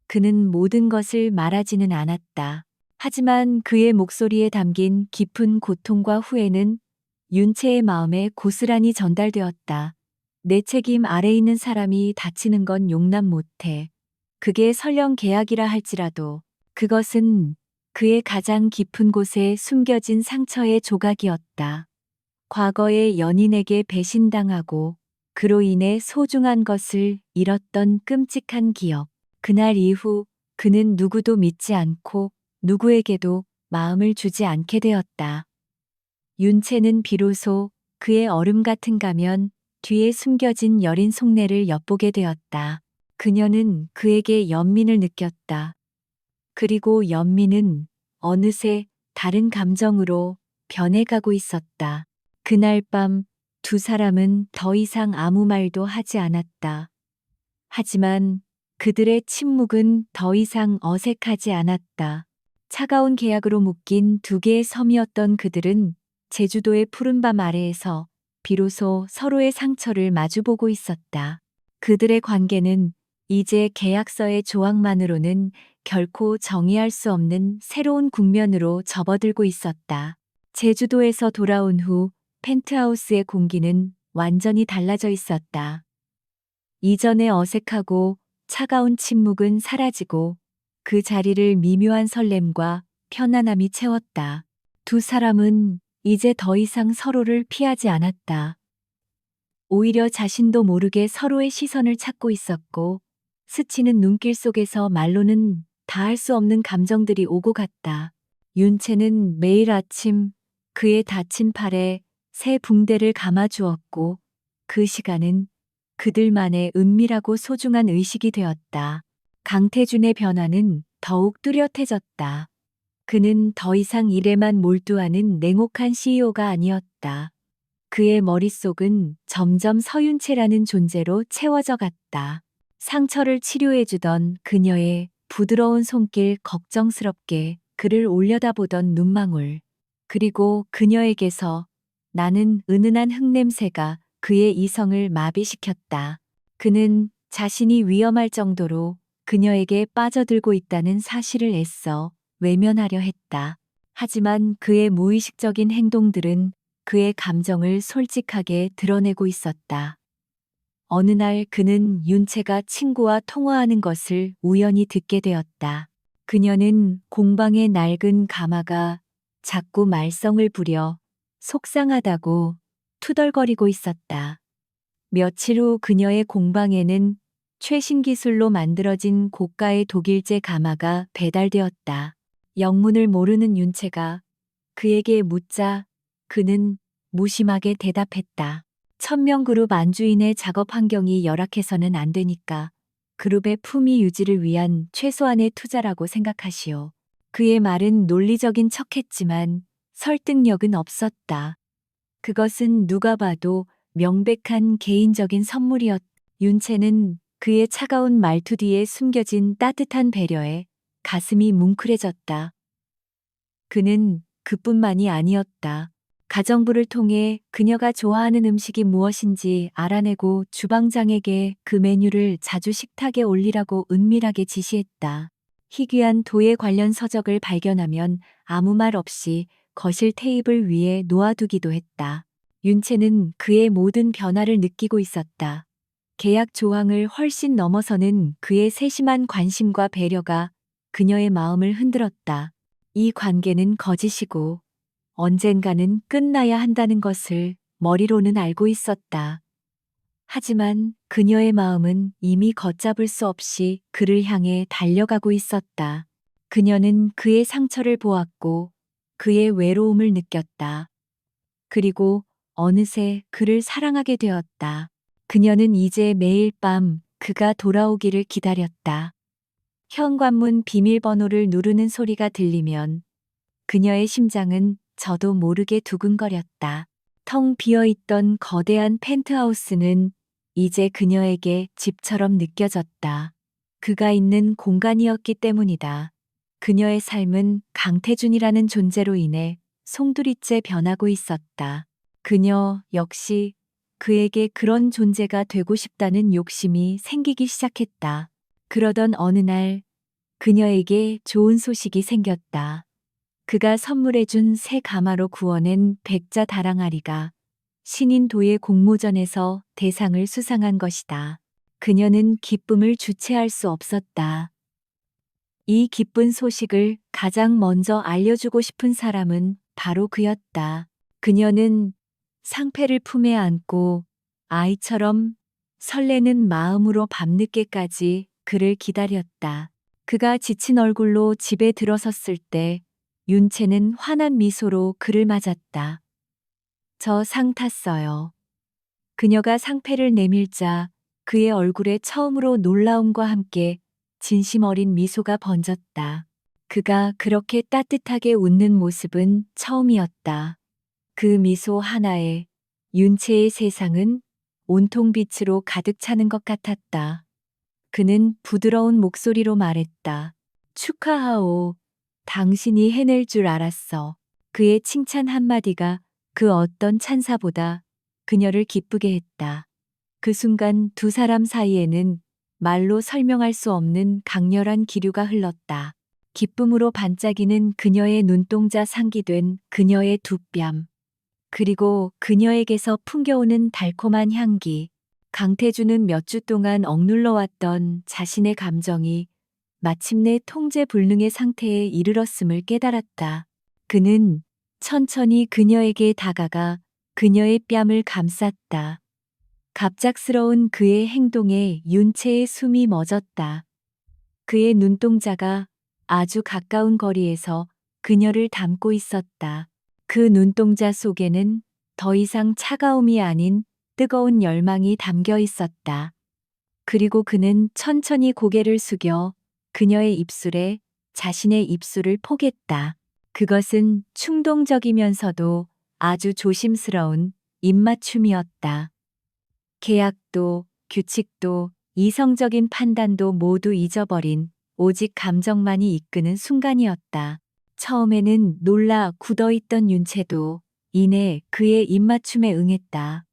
그는 모든 것을 말하지는 않았다. 하지만 그의 목소리에 담긴 깊은 고통과 후회는 윤채의 마음에 고스란히 전달되었다. 내 책임 아래 있는 사람이 다치는 건 용납 못해. 그게 설령 계약이라 할지라도 그것은 그의 가장 깊은 곳에 숨겨진 상처의 조각이었다. 과거의 연인에게 배신당하고 그로 인해 소중한 것을 잃었던 끔찍한 기억. 그날 이후 그는 누구도 믿지 않고 누구에게도 마음을 주지 않게 되었다. 윤채는 비로소 그의 얼음 같은 가면 뒤에 숨겨진 여린 속내를 엿보게 되었다. 그녀는 그에게 연민을 느꼈다. 그리고 연민은 어느새 다른 감정으로 변해가고 있었다. 그날 밤 두 사람은 더 이상 아무 말도 하지 않았다. 하지만 그들의 침묵은 더 이상 어색하지 않았다. 차가운 계약으로 묶인 두 개의 섬이었던 그들은 제주도의 푸른밤 아래에서 비로소 서로의 상처를 마주보고 있었다. 그들의 관계는 이제 계약서의 조항만으로는 결코 정의할 수 없는 새로운 국면으로 접어들고 있었다. 제주도에서 돌아온 후 펜트하우스의 공기는 완전히 달라져 있었다. 이전의 어색하고 차가운 침묵은 사라지고 그 자리를 미묘한 설렘과 편안함이 채웠다. 두 사람은 이제 더 이상 서로를 피하지 않았다. 오히려 자신도 모르게 서로의 시선을 찾고 있었고 스치는 눈길 속에서 말로는 다할 수 없는 감정들이 오고 갔다. 윤채는 매일 아침 그의 다친 팔에 새 붕대를 감아주었고 그 시간은 그들만의 은밀하고 소중한 의식이 되었다. 강태준의 변화는 더욱 뚜렷해졌다. 그는 더 이상 일에만 몰두하는 냉혹한 CEO가 아니었다. 그의 머릿속은 점점 서윤채라는 존재로 채워져 갔다. 상처를 치료해주던 그녀의 부드러운 손길 걱정스럽게 그를 올려다보던 눈망울. 그리고 그녀에게서 나는 은은한 흙냄새가 그의 이성을 마비시켰다. 그는 자신이 위험할 정도로 그녀에게 빠져들고 있다는 사실을 애써 외면하려 했다. 하지만 그의 무의식적인 행동들은 그의 감정을 솔직하게 드러내고 있었다. 어느 날 그는 윤채가 친구와 통화하는 것을 우연히 듣게 되었다. 그녀는 공방의 낡은 가마가 자꾸 말썽을 부려 속상하다고 투덜거리고 있었다. 며칠 후 그녀의 공방에는 최신 기술로 만들어진 고가의 독일제 가마가 배달되었다. 영문을 모르는 윤채가 그에게 묻자 그는 무심하게 대답했다. 천명그룹 안주인의 작업 환경이 열악해서는 안 되니까 그룹의 품위 유지를 위한 최소한의 투자라고 생각하시오. 그의 말은 논리적인 척했지만 설득력은 없었다. 그것은 누가 봐도 명백한 개인적인 선물이었다. 윤채는 그의 차가운 말투 뒤에 숨겨진 따뜻한 배려에 가슴이 뭉클해졌다. 그는 그뿐만이 아니었다. 가정부를 통해 그녀가 좋아하는 음식이 무엇인지 알아내고 주방장에게 그 메뉴를 자주 식탁에 올리라고 은밀하게 지시했다. 희귀한 도예 관련 서적을 발견하면 아무 말 없이 거실 테이블 위에 놓아두기도 했다. 윤채는 그의 모든 변화를 느끼고 있었다. 계약 조항을 훨씬 넘어서는 그의 세심한 관심과 배려가 그녀의 마음을 흔들었다. 이 관계는 거짓이고 언젠가는 끝나야 한다는 것을 머리로는 알고 있었다. 하지만 그녀의 마음은 이미 걷잡을 수 없이 그를 향해 달려가고 있었다. 그녀는 그의 상처를 보았고 그의 외로움을 느꼈다. 그리고 어느새 그를 사랑하게 되었다. 그녀는 이제 매일 밤 그가 돌아오기를 기다렸다. 현관문 비밀번호를 누르는 소리가 들리면 그녀의 심장은 저도 모르게 두근거렸다. 텅 비어있던 거대한 펜트하우스는 이제 그녀에게 집처럼 느껴졌다. 그가 있는 공간이었기 때문이다. 그녀의 삶은 강태준이라는 존재로 인해 송두리째 변하고 있었다. 그녀 역시 그에게 그런 존재가 되고 싶다는 욕심이 생기기 시작했다. 그러던 어느 날 그녀에게 좋은 소식이 생겼다. 그가 선물해준 새 가마로 구워낸 백자 다랑아리가 신인도의 공모전에서 대상을 수상한 것이다. 그녀는 기쁨을 주체할 수 없었다. 이 기쁜 소식을 가장 먼저 알려주고 싶은 사람은 바로 그였다. 그녀는 상패를 품에 안고 아이처럼 설레는 마음으로 밤늦게까지 그를 기다렸다. 그가 지친 얼굴로 집에 들어섰을 때 윤채는 환한 미소로 그를 맞았다. 저 상 탔어요. 그녀가 상패를 내밀자 그의 얼굴에 처음으로 놀라움과 함께 진심 어린 미소가 번졌다. 그가 그렇게 따뜻하게 웃는 모습은 처음이었다. 그 미소 하나에 윤채의 세상은 온통 빛으로 가득 차는 것 같았다. 그는 부드러운 목소리로 말했다. 축하하오. 당신이 해낼 줄 알았어. 그의 칭찬 한마디가 그 어떤 찬사보다 그녀를 기쁘게 했다. 그 순간 두 사람 사이에는 말로 설명할 수 없는 강렬한 기류가 흘렀다. 기쁨으로 반짝이는 그녀의 눈동자 상기된 그녀의 두 뺨. 그리고 그녀에게서 풍겨오는 달콤한 향기. 강태주는 몇 주 동안 억눌러왔던 자신의 감정이 마침내 통제 불능의 상태에 이르렀음을 깨달았다. 그는 천천히 그녀에게 다가가 그녀의 뺨을 감쌌다. 갑작스러운 그의 행동에 윤채의 숨이 멎었다. 그의 눈동자가 아주 가까운 거리에서 그녀를 담고 있었다. 그 눈동자 속에는 더 이상 차가움이 아닌 뜨거운 열망이 담겨 있었다. 그리고 그는 천천히 고개를 숙여 그녀의 입술에 자신의 입술을 포겠다. 그것은 충동적이면서도 아주 조심스러운 입맞춤이었다. 계약도, 규칙도, 이성적인 판단도 모두 잊어버린 오직 감정만이 이끄는 순간이었다. 처음에는 놀라 굳어있던 윤채도 이내 그의 입맞춤에 응했다.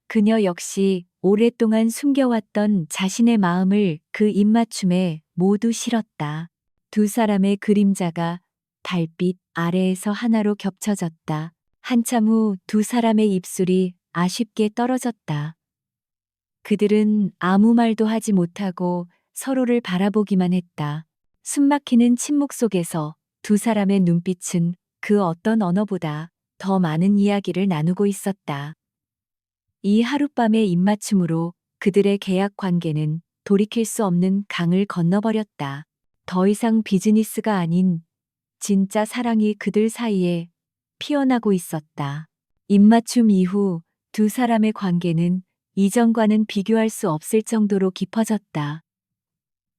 그녀 역시 오랫동안 숨겨왔던 자신의 마음을 그 입맞춤에 모두 실었다. 두 사람의 그림자가 달빛 아래에서 하나로 겹쳐졌다. 한참 후 두 사람의 입술이 아쉽게 떨어졌다. 그들은 아무 말도 하지 못하고 서로를 바라보기만 했다. 숨막히는 침묵 속에서 두 사람의 눈빛은 그 어떤 언어보다 더 많은 이야기를 나누고 있었다. 이 하룻밤의 입맞춤으로 그들의 계약 관계는 돌이킬 수 없는 강을 건너버렸다. 더 이상 비즈니스가 아닌 진짜 사랑이 그들 사이에 피어나고 있었다. 입맞춤 이후 두 사람의 관계는 이전과는 비교할 수 없을 정도로 깊어졌다.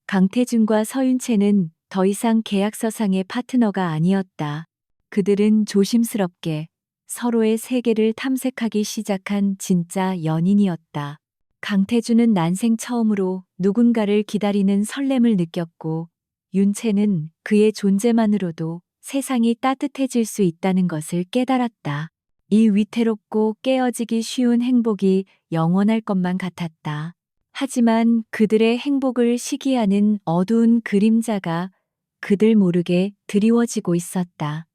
강태준과 서윤채는 더 이상 계약서상의 파트너가 아니었다. 그들은 조심스럽게 서로의 세계를 탐색하기 시작한 진짜 연인이었다. 강태준은 난생 처음으로 누군가를 기다리는 설렘을 느꼈고, 윤채는 그의 존재만으로도 세상이 따뜻해질 수 있다는 것을 깨달았다. 이 위태롭고 깨어지기 쉬운 행복이 영원할 것만 같았다. 하지만 그들의 행복을 시기하는 어두운 그림자가 그들 모르게 드리워지고 있었다.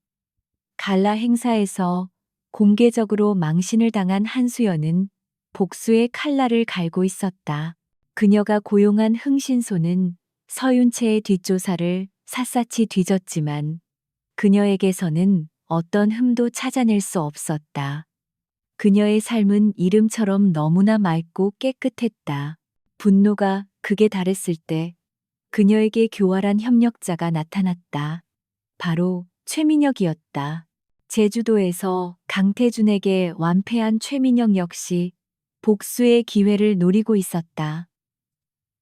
갈라 행사에서 공개적으로 망신을 당한 한수연은 복수의 칼날을 갈고 있었다. 그녀가 고용한 흥신소는 서윤채의 뒷조사를 샅샅이 뒤졌지만 그녀에게서는 어떤 흠도 찾아낼 수 없었다. 그녀의 삶은 이름처럼 너무나 맑고 깨끗했다. 분노가 극에 달했을 때 그녀에게 교활한 협력자가 나타났다. 바로 최민혁이었다. 제주도에서 강태준에게 완패한 최민영 역시 복수의 기회를 노리고 있었다.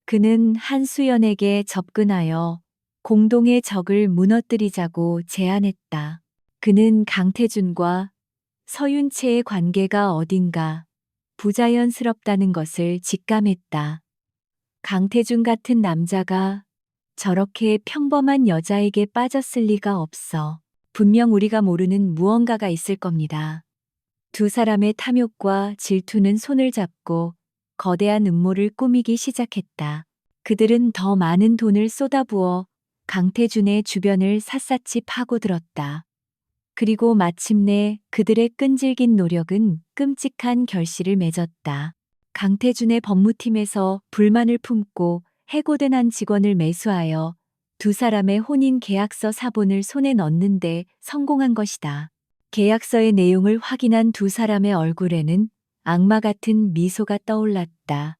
그는 한수연에게 접근하여 공동의 적을 무너뜨리자고 제안했다. 그는 강태준과 서윤채의 관계가 어딘가 부자연스럽다는 것을 직감했다. 강태준 같은 남자가 저렇게 평범한 여자에게 빠졌을 리가 없어. 분명 우리가 모르는 무언가가 있을 겁니다. 두 사람의 탐욕과 질투는 손을 잡고 거대한 음모를 꾸미기 시작했다. 그들은 더 많은 돈을 쏟아부어 강태준의 주변을 샅샅이 파고들었다. 그리고 마침내 그들의 끈질긴 노력은 끔찍한 결실을 맺었다. 강태준의 법무팀에서 불만을 품고 해고된 한 직원을 매수하여 두 사람의 혼인 계약서 사본을 손에 넣는데 성공한 것이다. 계약서의 내용을 확인한 두 사람의 얼굴에는 악마 같은 미소가 떠올랐다.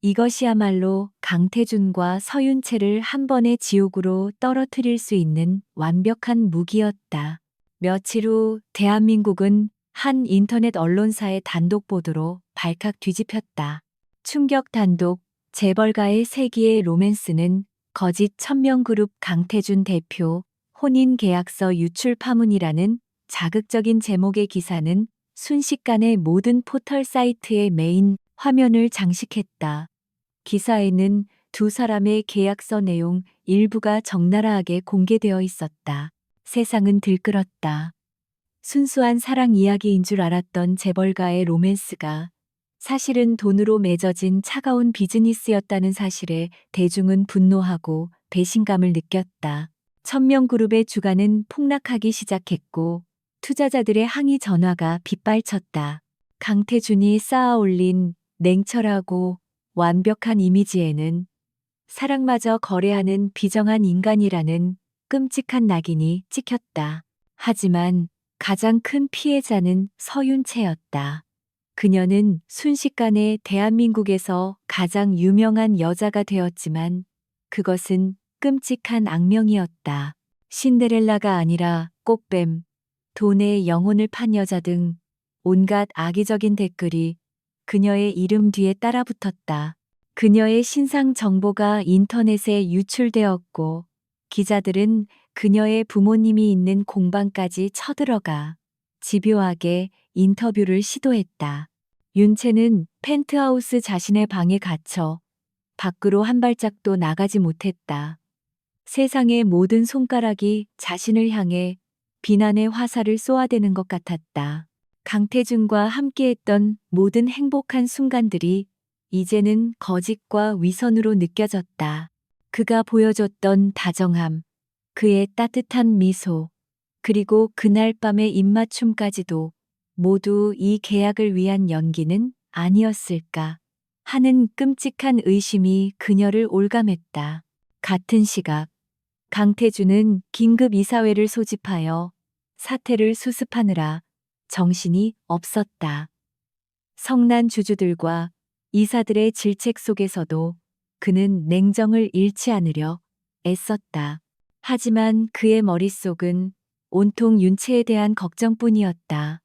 이것이야말로 강태준과 서윤채를 한 번에 지옥으로 떨어뜨릴 수 있는 완벽한 무기였다. 며칠 후 대한민국은 한 인터넷 언론사의 단독 보도로 발칵 뒤집혔다. 충격 단독, 재벌가의 세기의 로맨스는 거짓 천명그룹 강태준 대표 혼인 계약서 유출 파문이라는 자극적인 제목의 기사는 순식간에 모든 포털 사이트의 메인 화면을 장식했다. 기사에는 두 사람의 계약서 내용 일부가 적나라하게 공개되어 있었다. 세상은 들끓었다. 순수한 사랑 이야기인 줄 알았던 재벌가의 로맨스가 사실은 돈으로 맺어진 차가운 비즈니스였다는 사실에 대중은 분노하고 배신감을 느꼈다. 천명그룹의 주가는 폭락하기 시작했고 투자자들의 항의 전화가 빗발쳤다. 강태준이 쌓아올린 냉철하고 완벽한 이미지에는 사랑마저 거래하는 비정한 인간이라는 끔찍한 낙인이 찍혔다. 하지만 가장 큰 피해자는 서윤채였다. 그녀는 순식간에 대한민국에서 가장 유명한 여자가 되었지만 그것은 끔찍한 악명이었다. 신데렐라가 아니라 꽃뱀, 돈에 영혼을 판 여자 등 온갖 악의적인 댓글이 그녀의 이름 뒤에 따라붙었다. 그녀의 신상 정보가 인터넷에 유출되었고 기자들은 그녀의 부모님이 있는 공방까지 쳐들어가 집요하게 인터뷰를 시도했다. 윤채는 펜트하우스 자신의 방에 갇혀 밖으로 한 발짝도 나가지 못했다. 세상의 모든 손가락이 자신을 향해 비난의 화살을 쏘아대는 것 같았다. 강태준과 함께했던 모든 행복한 순간들이 이제는 거짓과 위선으로 느껴졌다. 그가 보여줬던 다정함, 그의 따뜻한 미소, 그리고 그날 밤의 입맞춤까지도 모두 이 계약을 위한 연기는 아니었을까 하는 끔찍한 의심이 그녀를 올감했다. 같은 시각, 강태준은 긴급 이사회를 소집하여 사태를 수습하느라 정신이 없었다. 성난 주주들과 이사들의 질책 속에서도 그는 냉정을 잃지 않으려 애썼다. 하지만 그의 머릿속은 온통 윤채에 대한 걱정뿐이었다.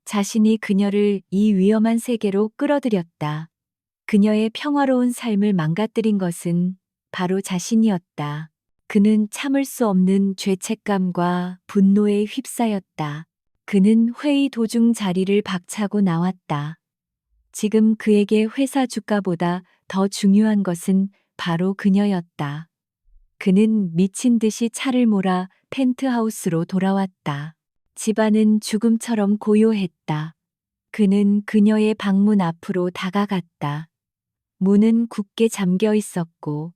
자신이 그녀를 이 위험한 세계로 끌어들였다. 그녀의 평화로운 삶을 망가뜨린 것은 바로 자신이었다. 그는 참을 수 없는 죄책감과 분노에 휩싸였다. 그는 회의 도중 자리를 박차고 나왔다. 지금 그에게 회사 주가보다 더 중요한 것은 바로 그녀였다. 그는 미친 듯이 차를 몰아 펜트하우스로 돌아왔다. 집안은 죽음처럼 고요했다. 그는 그녀의 방문 앞으로 다가갔다. 문은 굳게 잠겨 있었고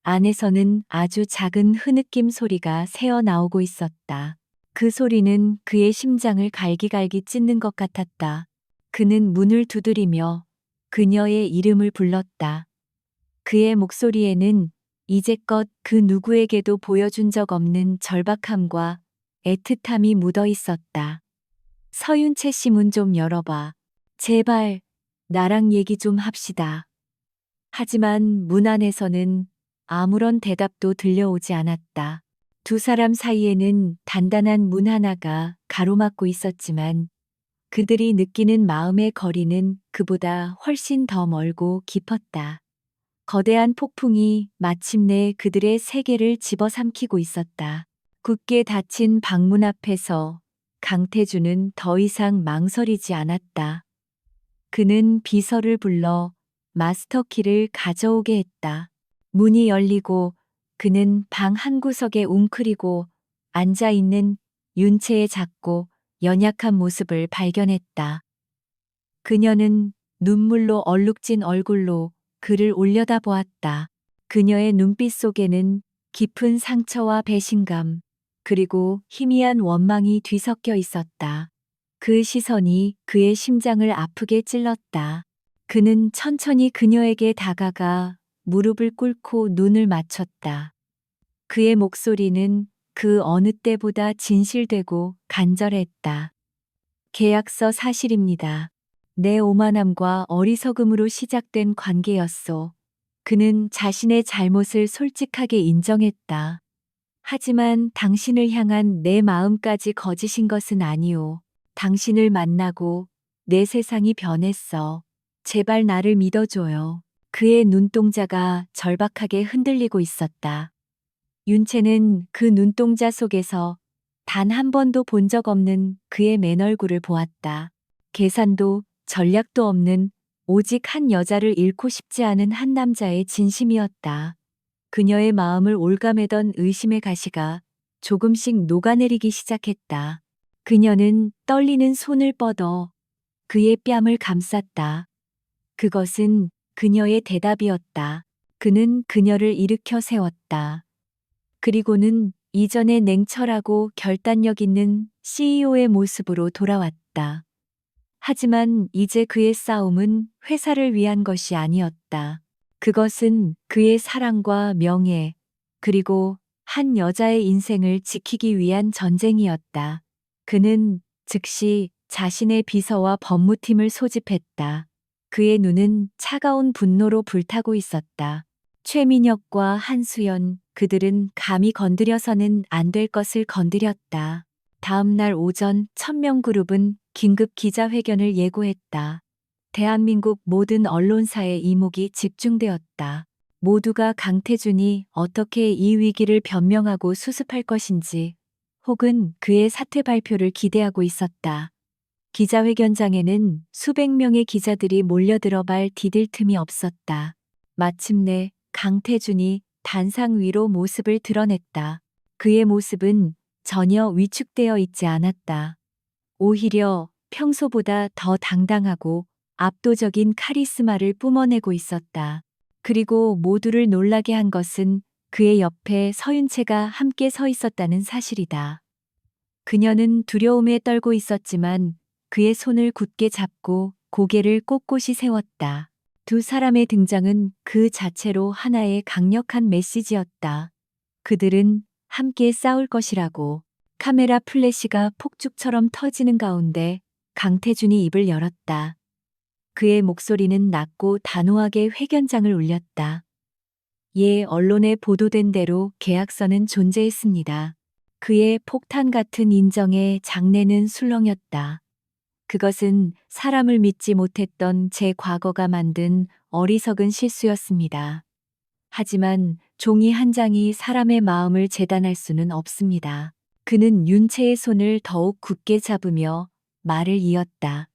안에서는 아주 작은 흐느낌 소리가 새어 나오고 있었다. 그 소리는 그의 심장을 갈기갈기 찢는 것 같았다. 그는 문을 두드리며 그녀의 이름을 불렀다. 그의 목소리에는 이제껏 그 누구에게도 보여준 적 없는 절박함과 애틋함이 묻어 있었다. 서윤채 씨 문 좀 열어봐. 제발, 나랑 얘기 좀 합시다. 하지만 문 안에서는 아무런 대답도 들려오지 않았다. 두 사람 사이에는 단단한 문 하나가 가로막고 있었지만 그들이 느끼는 마음의 거리는 그보다 훨씬 더 멀고 깊었다. 거대한 폭풍이 마침내 그들의 세계를 집어삼키고 있었다. 굳게 닫힌 방문 앞에서 강태주는 더 이상 망설이지 않았다. 그는 비서를 불러 마스터키를 가져오게 했다. 문이 열리고 그는 방 한구석에 웅크리고 앉아 있는 윤채의 작고 연약한 모습을 발견했다. 그녀는 눈물로 얼룩진 얼굴로 그를 올려다보았다. 그녀의 눈빛 속에는 깊은 상처와 배신감, 그리고 희미한 원망이 뒤섞여 있었다. 그 시선이 그의 심장을 아프게 찔렀다. 그는 천천히 그녀에게 다가가 무릎을 꿇고 눈을 맞췄다. 그의 목소리는 그 어느 때보다 진실되고 간절했다. 계약서 사실입니다. 내 오만함과 어리석음으로 시작된 관계였소. 그는 자신의 잘못을 솔직하게 인정했다. 하지만 당신을 향한 내 마음까지 거짓인 것은 아니오. 당신을 만나고 내 세상이 변했어. 제발 나를 믿어줘요. 그의 눈동자가 절박하게 흔들리고 있었다. 윤채는 그 눈동자 속에서 단 한 번도 본 적 없는 그의 맨얼굴을 보았다. 계산도 전략도 없는 오직 한 여자를 잃고 싶지 않은 한 남자의 진심이었다. 그녀의 마음을 올가매던 의심의 가시가 조금씩 녹아내리기 시작했다. 그녀는 떨리는 손을 뻗어 그의 뺨을 감쌌다. 그것은 그녀의 대답이었다. 그는 그녀를 일으켜 세웠다. 그리고는 이전의 냉철하고 결단력 있는 CEO의 모습으로 돌아왔다. 하지만 이제 그의 싸움은 회사를 위한 것이 아니었다. 그것은 그의 사랑과 명예, 그리고 한 여자의 인생을 지키기 위한 전쟁이었다. 그는 즉시 자신의 비서와 법무팀을 소집했다. 그의 눈은 차가운 분노로 불타고 있었다. 최민혁과 한수연, 그들은 감히 건드려서는 안 될 것을 건드렸다. 다음 날 오전 천명그룹은 긴급 기자회견을 예고했다. 대한민국 모든 언론사의 이목이 집중되었다. 모두가 강태준이 어떻게 이 위기를 변명하고 수습할 것인지, 혹은 그의 사퇴 발표를 기대하고 있었다. 기자회견장에는 수백 명의 기자들이 몰려들어 발 디딜 틈이 없었다. 마침내 강태준이 단상 위로 모습을 드러냈다. 그의 모습은 전혀 위축되어 있지 않았다. 오히려 평소보다 더 당당하고 압도적인 카리스마를 뿜어내고 있었다. 그리고 모두를 놀라게 한 것은 그의 옆에 서윤채가 함께 서 있었다는 사실이다. 그녀는 두려움에 떨고 있었지만 그의 손을 굳게 잡고 고개를 꼿꼿이 세웠다. 두 사람의 등장은 그 자체로 하나의 강력한 메시지였다. 그들은 함께 싸울 것이라고. 카메라 플래시가 폭죽처럼 터지는 가운데 강태준이 입을 열었다. 그의 목소리는 낮고 단호하게 회견장을 울렸다. 예, 언론에 보도된 대로 계약서는 존재했습니다. 그의 폭탄 같은 인정의 장내는 술렁였다. 그것은 사람을 믿지 못했던 제 과거가 만든 어리석은 실수였습니다. 하지만 종이 한 장이 사람의 마음을 재단할 수는 없습니다. 그는 윤채의 손을 더욱 굳게 잡으며 말을 이었다.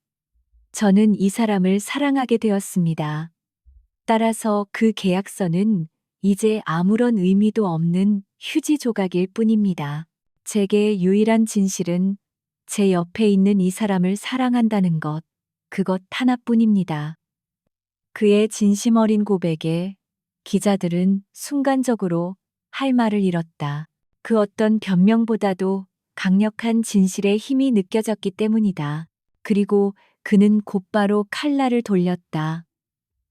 저는 이 사람을 사랑하게 되었습니다. 따라서 그 계약서는 이제 아무런 의미도 없는 휴지 조각일 뿐입니다. 제게 유일한 진실은 제 옆에 있는 이 사람을 사랑한다는 것, 그것 하나뿐입니다. 그의 진심 어린 고백에 기자들은 순간적으로 할 말을 잃었다. 그 어떤 변명보다도 강력한 진실의 힘이 느껴졌기 때문이다. 그리고 그는 곧바로 칼날을 돌렸다.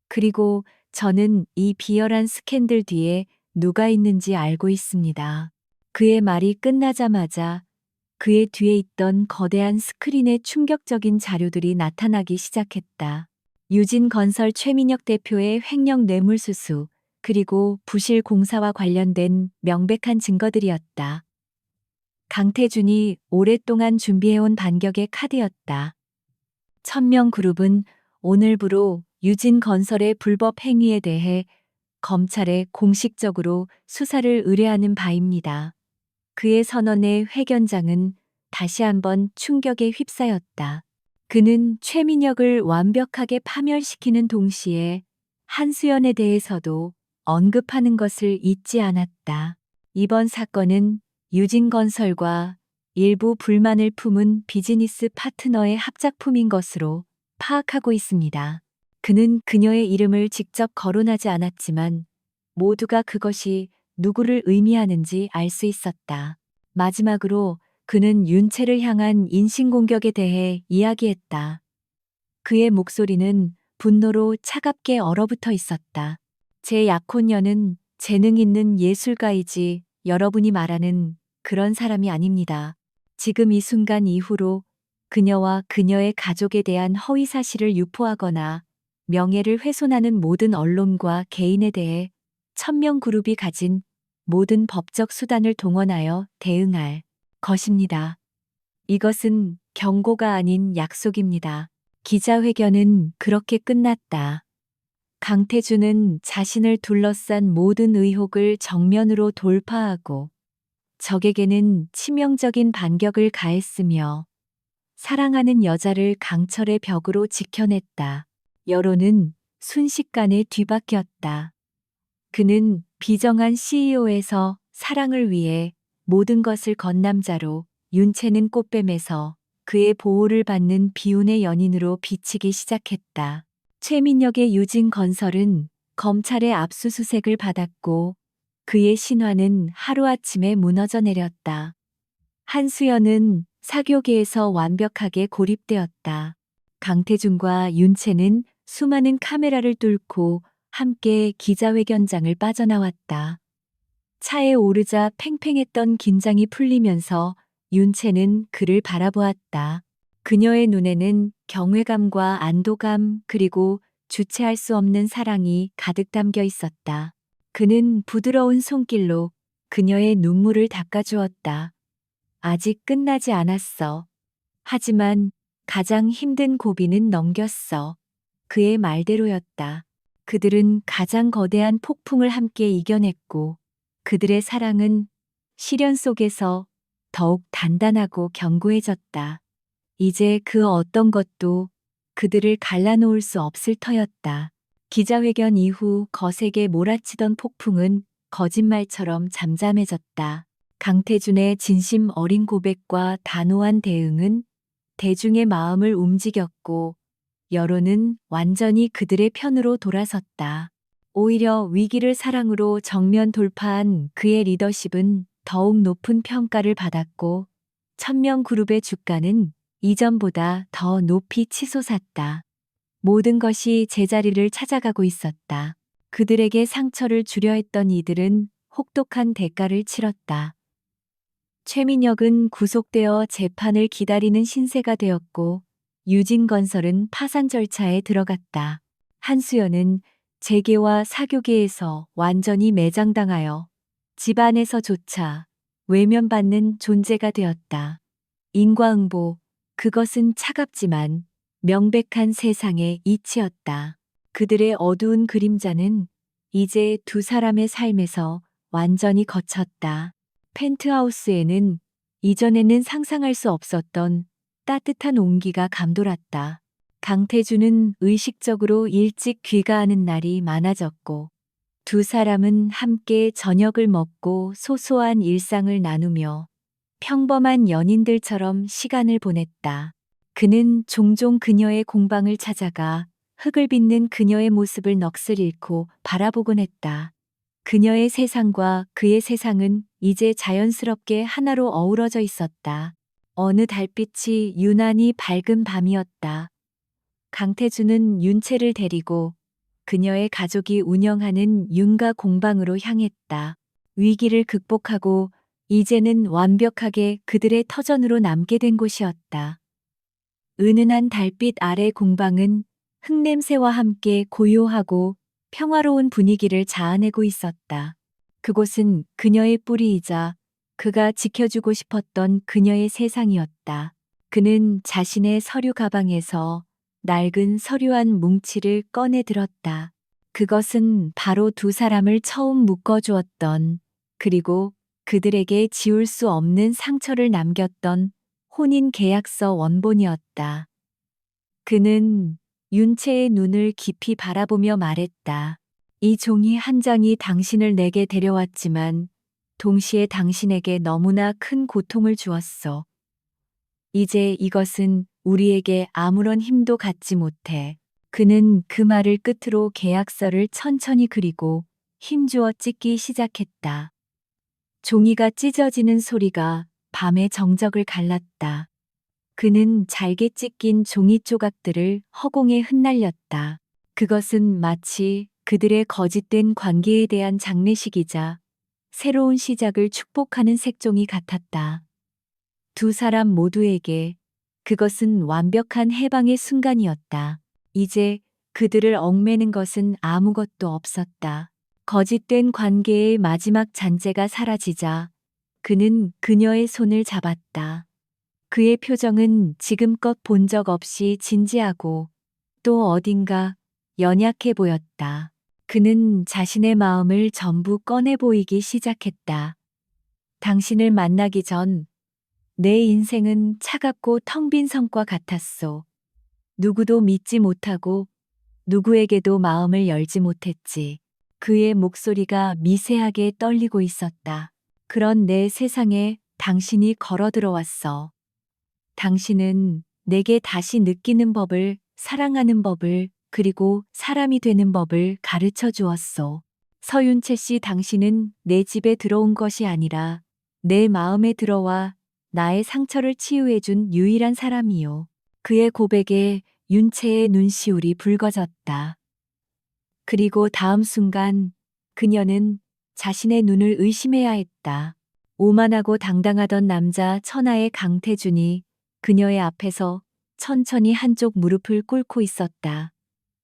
그리고 저는 이 비열한 스캔들 뒤에 누가 있는지 알고 있습니다. 그의 말이 끝나자마자 그의 뒤에 있던 거대한 스크린에 충격적인 자료들이 나타나기 시작했다. 유진건설 최민혁 대표의 횡령 뇌물수수, 그리고 부실 공사와 관련된 명백한 증거들이었다. 강태준이 오랫동안 준비해온 반격의 카드였다. 천명그룹은 오늘부로 유진건설의 불법 행위에 대해 검찰에 공식적으로 수사를 의뢰하는 바입니다. 그의 선언에 회 견장은 다시 한번 충격에 휩싸였다. 그는 최민혁을 완벽하게 파멸시키는 동시에 한수연에 대해서도 언급하는 것을 잊지 않았다. 이번 사건은 유진건설과 일부 불만을 품은 비즈니스 파트너의 합작품인 것으로 파악하고 있습니다. 그는 그녀의 이름을 직접 거론하지 않았지만 모두가 그것이 누구를 의미하는지 알 수 있었다. 마지막으로 그는 윤채를 향한 인신공격에 대해 이야기했다. 그의 목소리는 분노로 차갑게 얼어붙어 있었다. 제 약혼녀는 재능 있는 예술가이지 여러분이 말하는 그런 사람이 아닙니다. 지금 이 순간 이후로 그녀와 그녀의 가족에 대한 허위 사실을 유포하거나 명예를 훼손하는 모든 언론과 개인에 대해 천명그룹이 가진 모든 법적 수단을 동원하여 대응할 것입니다. 이것은 경고가 아닌 약속입니다. 기자회견은 그렇게 끝났다. 강태준은 자신을 둘러싼 모든 의혹을 정면으로 돌파하고 적에게는 치명적인 반격을 가했으며 사랑하는 여자를 강철의 벽으로 지켜냈다. 여론은 순식간에 뒤바뀌었다. 그는 비정한 CEO에서 사랑을 위해 모든 것을 건 남자로, 윤채는 꽃뱀에서 그의 보호를 받는 비운의 연인으로 비치기 시작했다. 최민혁의 유진건설은 검찰의 압수수색을 받았고 그의 신화는 하루아침에 무너져 내렸다. 한수연은 사교계에서 완벽하게 고립되었다. 강태준과 윤채는 수많은 카메라를 뚫고 함께 기자회견장을 빠져나왔다. 차에 오르자 팽팽했던 긴장이 풀리면서 윤채는 그를 바라보았다. 그녀의 눈에는 경외감과 안도감 그리고 주체할 수 없는 사랑이 가득 담겨 있었다. 그는 부드러운 손길로 그녀의 눈물을 닦아주었다. 아직 끝나지 않았어. 하지만 가장 힘든 고비는 넘겼어. 그의 말대로였다. 그들은 가장 거대한 폭풍을 함께 이겨냈고 그들의 사랑은 시련 속에서 더욱 단단하고 견고해졌다. 이제 그 어떤 것도 그들을 갈라놓을 수 없을 터였다. 기자회견 이후 거세게 몰아치던 폭풍은 거짓말처럼 잠잠해졌다. 강태준의 진심 어린 고백과 단호한 대응은 대중의 마음을 움직였고 여론은 완전히 그들의 편으로 돌아섰다. 오히려 위기를 사랑으로 정면 돌파한 그의 리더십은 더욱 높은 평가를 받았고 천명그룹의 주가는 이전보다 더 높이 치솟았다. 모든 것이 제자리를 찾아가고 있었다. 그들에게 상처를 주려 했던 이들은 혹독한 대가를 치렀다. 최민혁은 구속되어 재판을 기다리는 신세가 되었고 유진건설은 파산 절차에 들어갔다. 한수연은 재계와 사교계에서 완전히 매장당하여 집안에서조차 외면받는 존재가 되었다. 인과응보, 그것은 차갑지만 명백한 세상의 이치였다. 그들의 어두운 그림자는 이제 두 사람의 삶에서 완전히 거쳤다. 펜트하우스에는 이전에는 상상할 수 없었던 따뜻한 온기가 감돌았다. 강태준은 의식적으로 일찍 귀가하는 날이 많아졌고 두 사람은 함께 저녁을 먹고 소소한 일상을 나누며 평범한 연인들처럼 시간을 보냈다. 그는 종종 그녀의 공방을 찾아가 흙을 빚는 그녀의 모습을 넋을 잃고 바라보곤 했다. 그녀의 세상과 그의 세상은 이제 자연스럽게 하나로 어우러져 있었다. 어느 달빛이 유난히 밝은 밤이었다. 강태준은 윤채를 데리고 그녀의 가족이 운영하는 윤가 공방으로 향했다. 위기를 극복하고 이제는 완벽하게 그들의 터전으로 남게 된 곳이었다. 은은한 달빛 아래 공방은 흙냄새와 함께 고요하고 평화로운 분위기를 자아내고 있었다. 그곳은 그녀의 뿌리이자 그가 지켜주고 싶었던 그녀의 세상이었다. 그는 자신의 서류 가방에서 낡은 서류 한 뭉치를 꺼내 들었다. 그것은 바로 두 사람을 처음 묶어주었던, 그리고 그들에게 지울 수 없는 상처를 남겼던 혼인 계약서 원본이었다. 그는 윤채의 눈을 깊이 바라보며 말했다. 이 종이 한 장이 당신을 내게 데려왔지만 동시에 당신에게 너무나 큰 고통을 주었어. 이제 이것은 우리에게 아무런 힘도 갖지 못해. 그는 그 말을 끝으로 계약서를 천천히 그리고 힘주어 찢기 시작했다. 종이가 찢어지는 소리가 밤의 정적을 갈랐다. 그는 잘게 찢긴 종이 조각들을 허공에 흩날렸다. 그것은 마치 그들의 거짓된 관계에 대한 장례식이자 새로운 시작을 축복하는 색종이 같았다. 두 사람 모두에게 그것은 완벽한 해방의 순간이었다. 이제 그들을 얽매는 것은 아무것도 없었다. 거짓된 관계의 마지막 잔재가 사라지자 그는 그녀의 손을 잡았다. 그의 표정은 지금껏 본 적 없이 진지하고 또 어딘가 연약해 보였다. 그는 자신의 마음을 전부 꺼내 보이기 시작했다. 당신을 만나기 전 내 인생은 차갑고 텅 빈 성과 같았소. 누구도 믿지 못하고 누구에게도 마음을 열지 못했지. 그의 목소리가 미세하게 떨리고 있었다. 그런 내 세상에 당신이 걸어 들어왔어. 당신은 내게 다시 느끼는 법을, 사랑하는 법을, 그리고 사람이 되는 법을 가르쳐 주었소. 서윤채 씨, 당신은 내 집에 들어온 것이 아니라 내 마음에 들어와 나의 상처를 치유해 준 유일한 사람이요. 그의 고백에 윤채의 눈시울이 붉어졌다. 그리고 다음 순간 그녀는 자신의 눈을 의심해야 했다. 오만하고 당당하던 남자 천하의 강태준이 그녀의 앞에서 천천히 한쪽 무릎을 꿇고 있었다.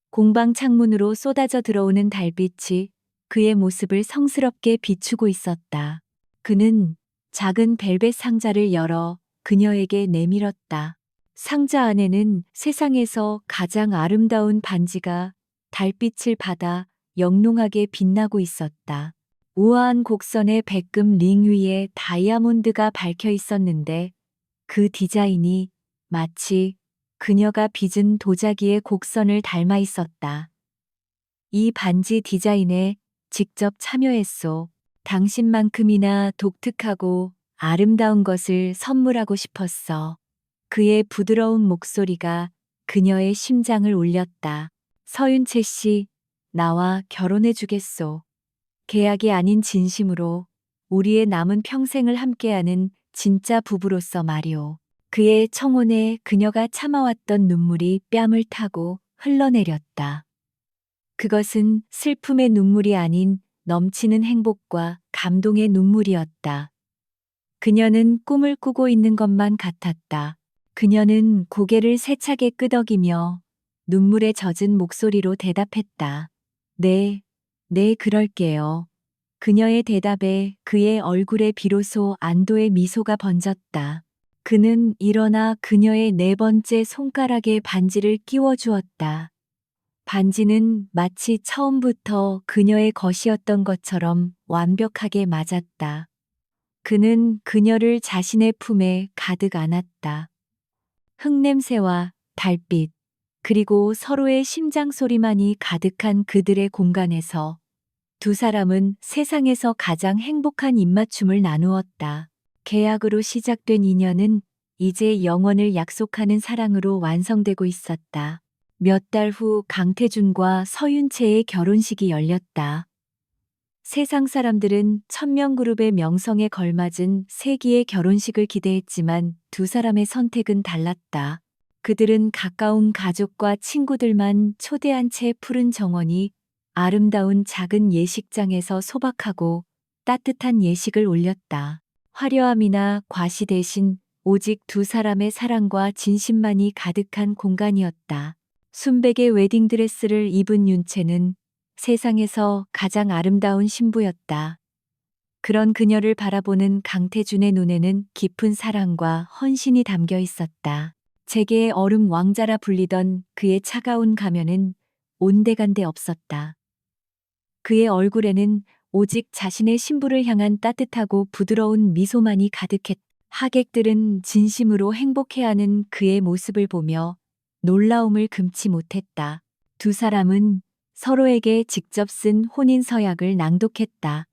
공방 창문으로 쏟아져 들어오는 달빛이 그의 모습을 성스럽게 비추고 있었다. 그는 작은 벨벳 상자를 열어 그녀에게 내밀었다. 상자 안에는 세상에서 가장 아름다운 반지가 달빛을 받아 영롱하게 빛나고 있었다. 우아한 곡선의 백금 링 위에 다이아몬드가 박혀 있었는데 그 디자인이 마치 그녀가 빚은 도자기의 곡선을 닮아 있었다. 이 반지 디자인에 직접 참여했소. 당신만큼이나 독특하고 아름다운 것을 선물하고 싶었어. 그의 부드러운 목소리가 그녀의 심장을 울렸다. 서윤채 씨, 나와 결혼해 주겠소. 계약이 아닌 진심으로 우리의 남은 평생을 함께하는 진짜 부부로서 말이오. 그의 청혼에 그녀가 참아왔던 눈물이 뺨을 타고 흘러내렸다. 그것은 슬픔의 눈물이 아닌 넘치는 행복과 감동의 눈물이었다. 그녀는 꿈을 꾸고 있는 것만 같았다. 그녀는 고개를 세차게 끄덕이며 눈물에 젖은 목소리로 대답했다. 네, 네, 그럴게요. 그녀의 대답에 그의 얼굴에 비로소 안도의 미소가 번졌다. 그는 일어나 그녀의 네 번째 손가락에 반지를 끼워 주었다. 반지는 마치 처음부터 그녀의 것이었던 것처럼 완벽하게 맞았다. 그는 그녀를 자신의 품에 가득 안았다. 흙냄새와 달빛, 그리고 서로의 심장 소리만이 가득한 그들의 공간에서 두 사람은 세상에서 가장 행복한 입맞춤을 나누었다. 계약으로 시작된 인연은 이제 영원을 약속하는 사랑으로 완성되고 있었다. 몇 달 후 강태준과 서윤채의 결혼식이 열렸다. 세상 사람들은 천명그룹의 명성에 걸맞은 세기의 결혼식을 기대했지만 두 사람의 선택은 달랐다. 그들은 가까운 가족과 친구들만 초대한 채 푸른 정원이 아름다운 작은 예식장에서 소박하고 따뜻한 예식을 올렸다. 화려함이나 과시 대신 오직 두 사람의 사랑과 진심만이 가득한 공간이었다. 순백의 웨딩드레스를 입은 윤채는 세상에서 가장 아름다운 신부였다. 그런 그녀를 바라보는 강태준의 눈에는 깊은 사랑과 헌신이 담겨 있었다. 재계의 얼음 왕자라 불리던 그의 차가운 가면은 온데간데 없었다. 그의 얼굴에는 오직 자신의 신부를 향한 따뜻하고 부드러운 미소만이 가득했다. 하객들은 진심으로 행복해하는 그의 모습을 보며 놀라움을 금치 못했다. 두 사람은 서로에게 직접 쓴 혼인 서약을 낭독했다.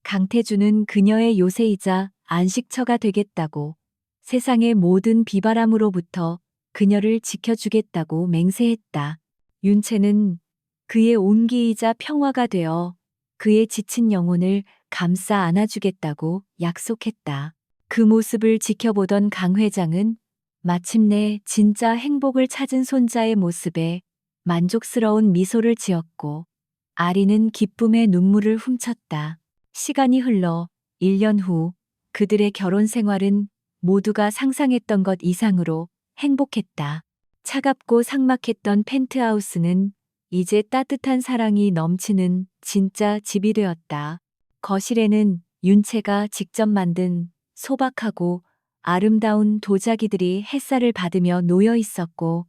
강태준은 그녀의 요새이자 안식처가 되겠다고, 세상의 모든 비바람으로부터 그녀를 지켜주겠다고 맹세했다. 윤채는 그의 온기이자 평화가 되어 그의 지친 영혼을 감싸 안아주겠다고 약속했다. 그 모습을 지켜보던 강 회장은 마침내 진짜 행복을 찾은 손자의 모습에 만족스러운 미소를 지었고, 아리는 기쁨의 눈물을 훔쳤다. 시간이 흘러 1년 후 그들의 결혼 생활은 모두가 상상했던 것 이상으로 행복했다. 차갑고 삭막했던 펜트하우스는 이제 따뜻한 사랑이 넘치는 진짜 집이 되었다. 거실에는 윤채가 직접 만든 소박하고 아름다운 도자기들이 햇살을 받으며 놓여 있었고,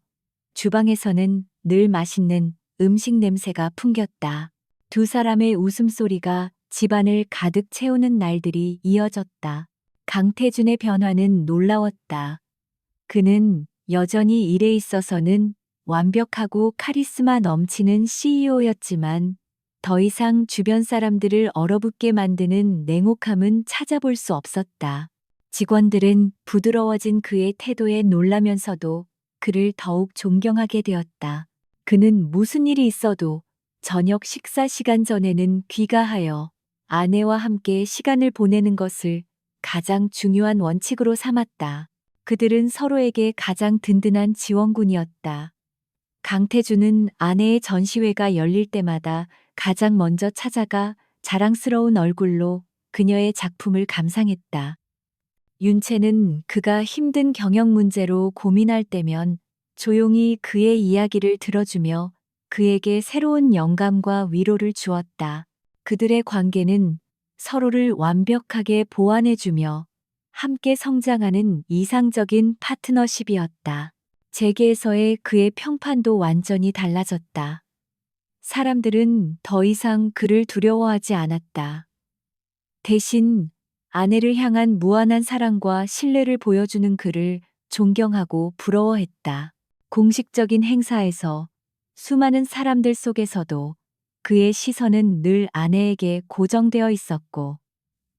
주방에서는 늘 맛있는 음식 냄새가 풍겼다. 두 사람의 웃음소리가 집안을 가득 채우는 날들이 이어졌다. 강태준의 변화는 놀라웠다. 그는 여전히 일에 있어서는 완벽하고 카리스마 넘치는 CEO였지만 더 이상 주변 사람들을 얼어붙게 만드는 냉혹함은 찾아볼 수 없었다. 직원들은 부드러워진 그의 태도에 놀라면서도 그를 더욱 존경하게 되었다. 그는 무슨 일이 있어도 저녁 식사 시간 전에는 귀가하여 아내와 함께 시간을 보내는 것을 가장 중요한 원칙으로 삼았다. 그들은 서로에게 가장 든든한 지원군이었다. 강태준은 아내의 전시회가 열릴 때마다 가장 먼저 찾아가 자랑스러운 얼굴로 그녀의 작품을 감상했다. 윤채는 그가 힘든 경영 문제로 고민할 때면 조용히 그의 이야기를 들어주며 그에게 새로운 영감과 위로를 주었다. 그들의 관계는 서로를 완벽하게 보완해주며 함께 성장하는 이상적인 파트너십이었다. 재계에서의 그의 평판도 완전히 달라졌다. 사람들은 더 이상 그를 두려워하지 않았다. 대신 아내를 향한 무한한 사랑과 신뢰를 보여주는 그를 존경하고 부러워했다. 공식적인 행사에서 수많은 사람들 속에서도 그의 시선은 늘 아내에게 고정되어 있었고,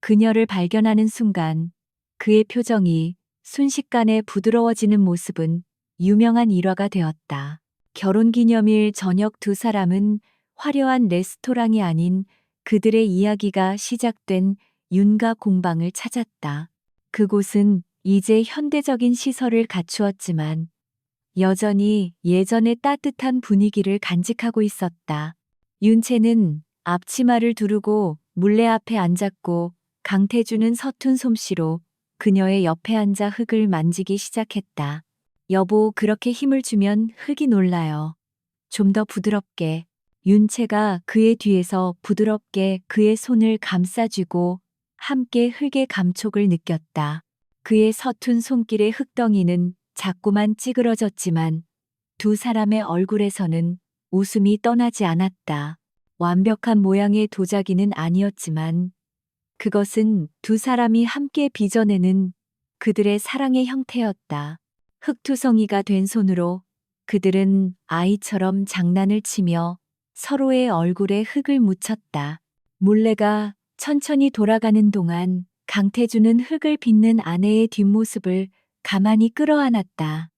그녀를 발견하는 순간 그의 표정이 순식간에 부드러워지는 모습은 유명한 일화가 되었다. 결혼기념일 저녁 두 사람은 화려한 레스토랑이 아닌 그들의 이야기가 시작된 윤가 공방을 찾았다. 그곳은 이제 현대적인 시설을 갖추었지만 여전히 예전의 따뜻한 분위기를 간직하고 있었다. 윤채는 앞치마를 두르고 물레 앞에 앉았고, 강태준은 서툰 솜씨로 그녀의 옆에 앉아 흙을 만지기 시작했다. 여보, 그렇게 힘을 주면 흙이 놀라요. 좀 더 부드럽게. 윤채가 그의 뒤에서 부드럽게 그의 손을 감싸쥐고 함께 흙의 감촉을 느꼈다. 그의 서툰 손길의 흙덩이는 자꾸만 찌그러졌지만 두 사람의 얼굴에서는 웃음이 떠나지 않았다. 완벽한 모양의 도자기는 아니었지만 그것은 두 사람이 함께 빚어내는 그들의 사랑의 형태였다. 흙투성이가 된 손으로 그들은 아이처럼 장난을 치며 서로의 얼굴에 흙을 묻혔다. 물레가 천천히 돌아가는 동안 강태준은 흙을 빚는 아내의 뒷모습을 가만히 끌어안았다.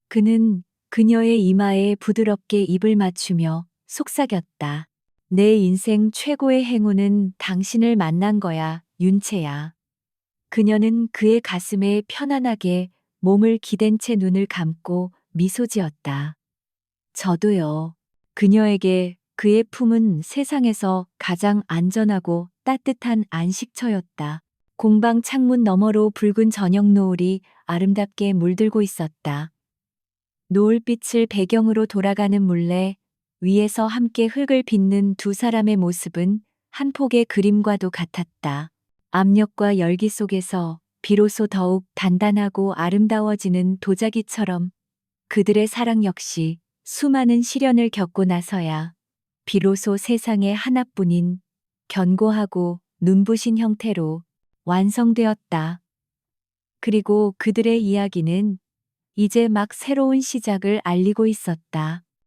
그는 그녀의 이마에 부드럽게 입을 맞추며 속삭였다. 내 인생 최고의 행운은 당신을 만난 거야, 윤채야. 그녀는 그의 가슴에 편안하게 몸을 기댄 채 눈을 감고 미소 지었다. 저도요. 그녀에게 그의 품은 세상에서 가장 안전하고 따뜻한 안식처였다. 공방 창문 너머로 붉은 저녁 노을이 아름답게 물들고 있었다. 노을빛을 배경으로 돌아가는 물레 위에서 함께 흙을 빚는 두 사람의 모습은 한 폭의 그림과도 같았다. 압력과 열기 속에서 비로소 더욱 단단하고 아름다워지는 도자기처럼 그들의 사랑 역시 수많은 시련을 겪고 나서야 비로소 세상에 하나뿐인 견고하고 눈부신 형태로 완성되었다. 그리고 그들의 이야기는 이제 막 새로운 시작을 알리고 있었다.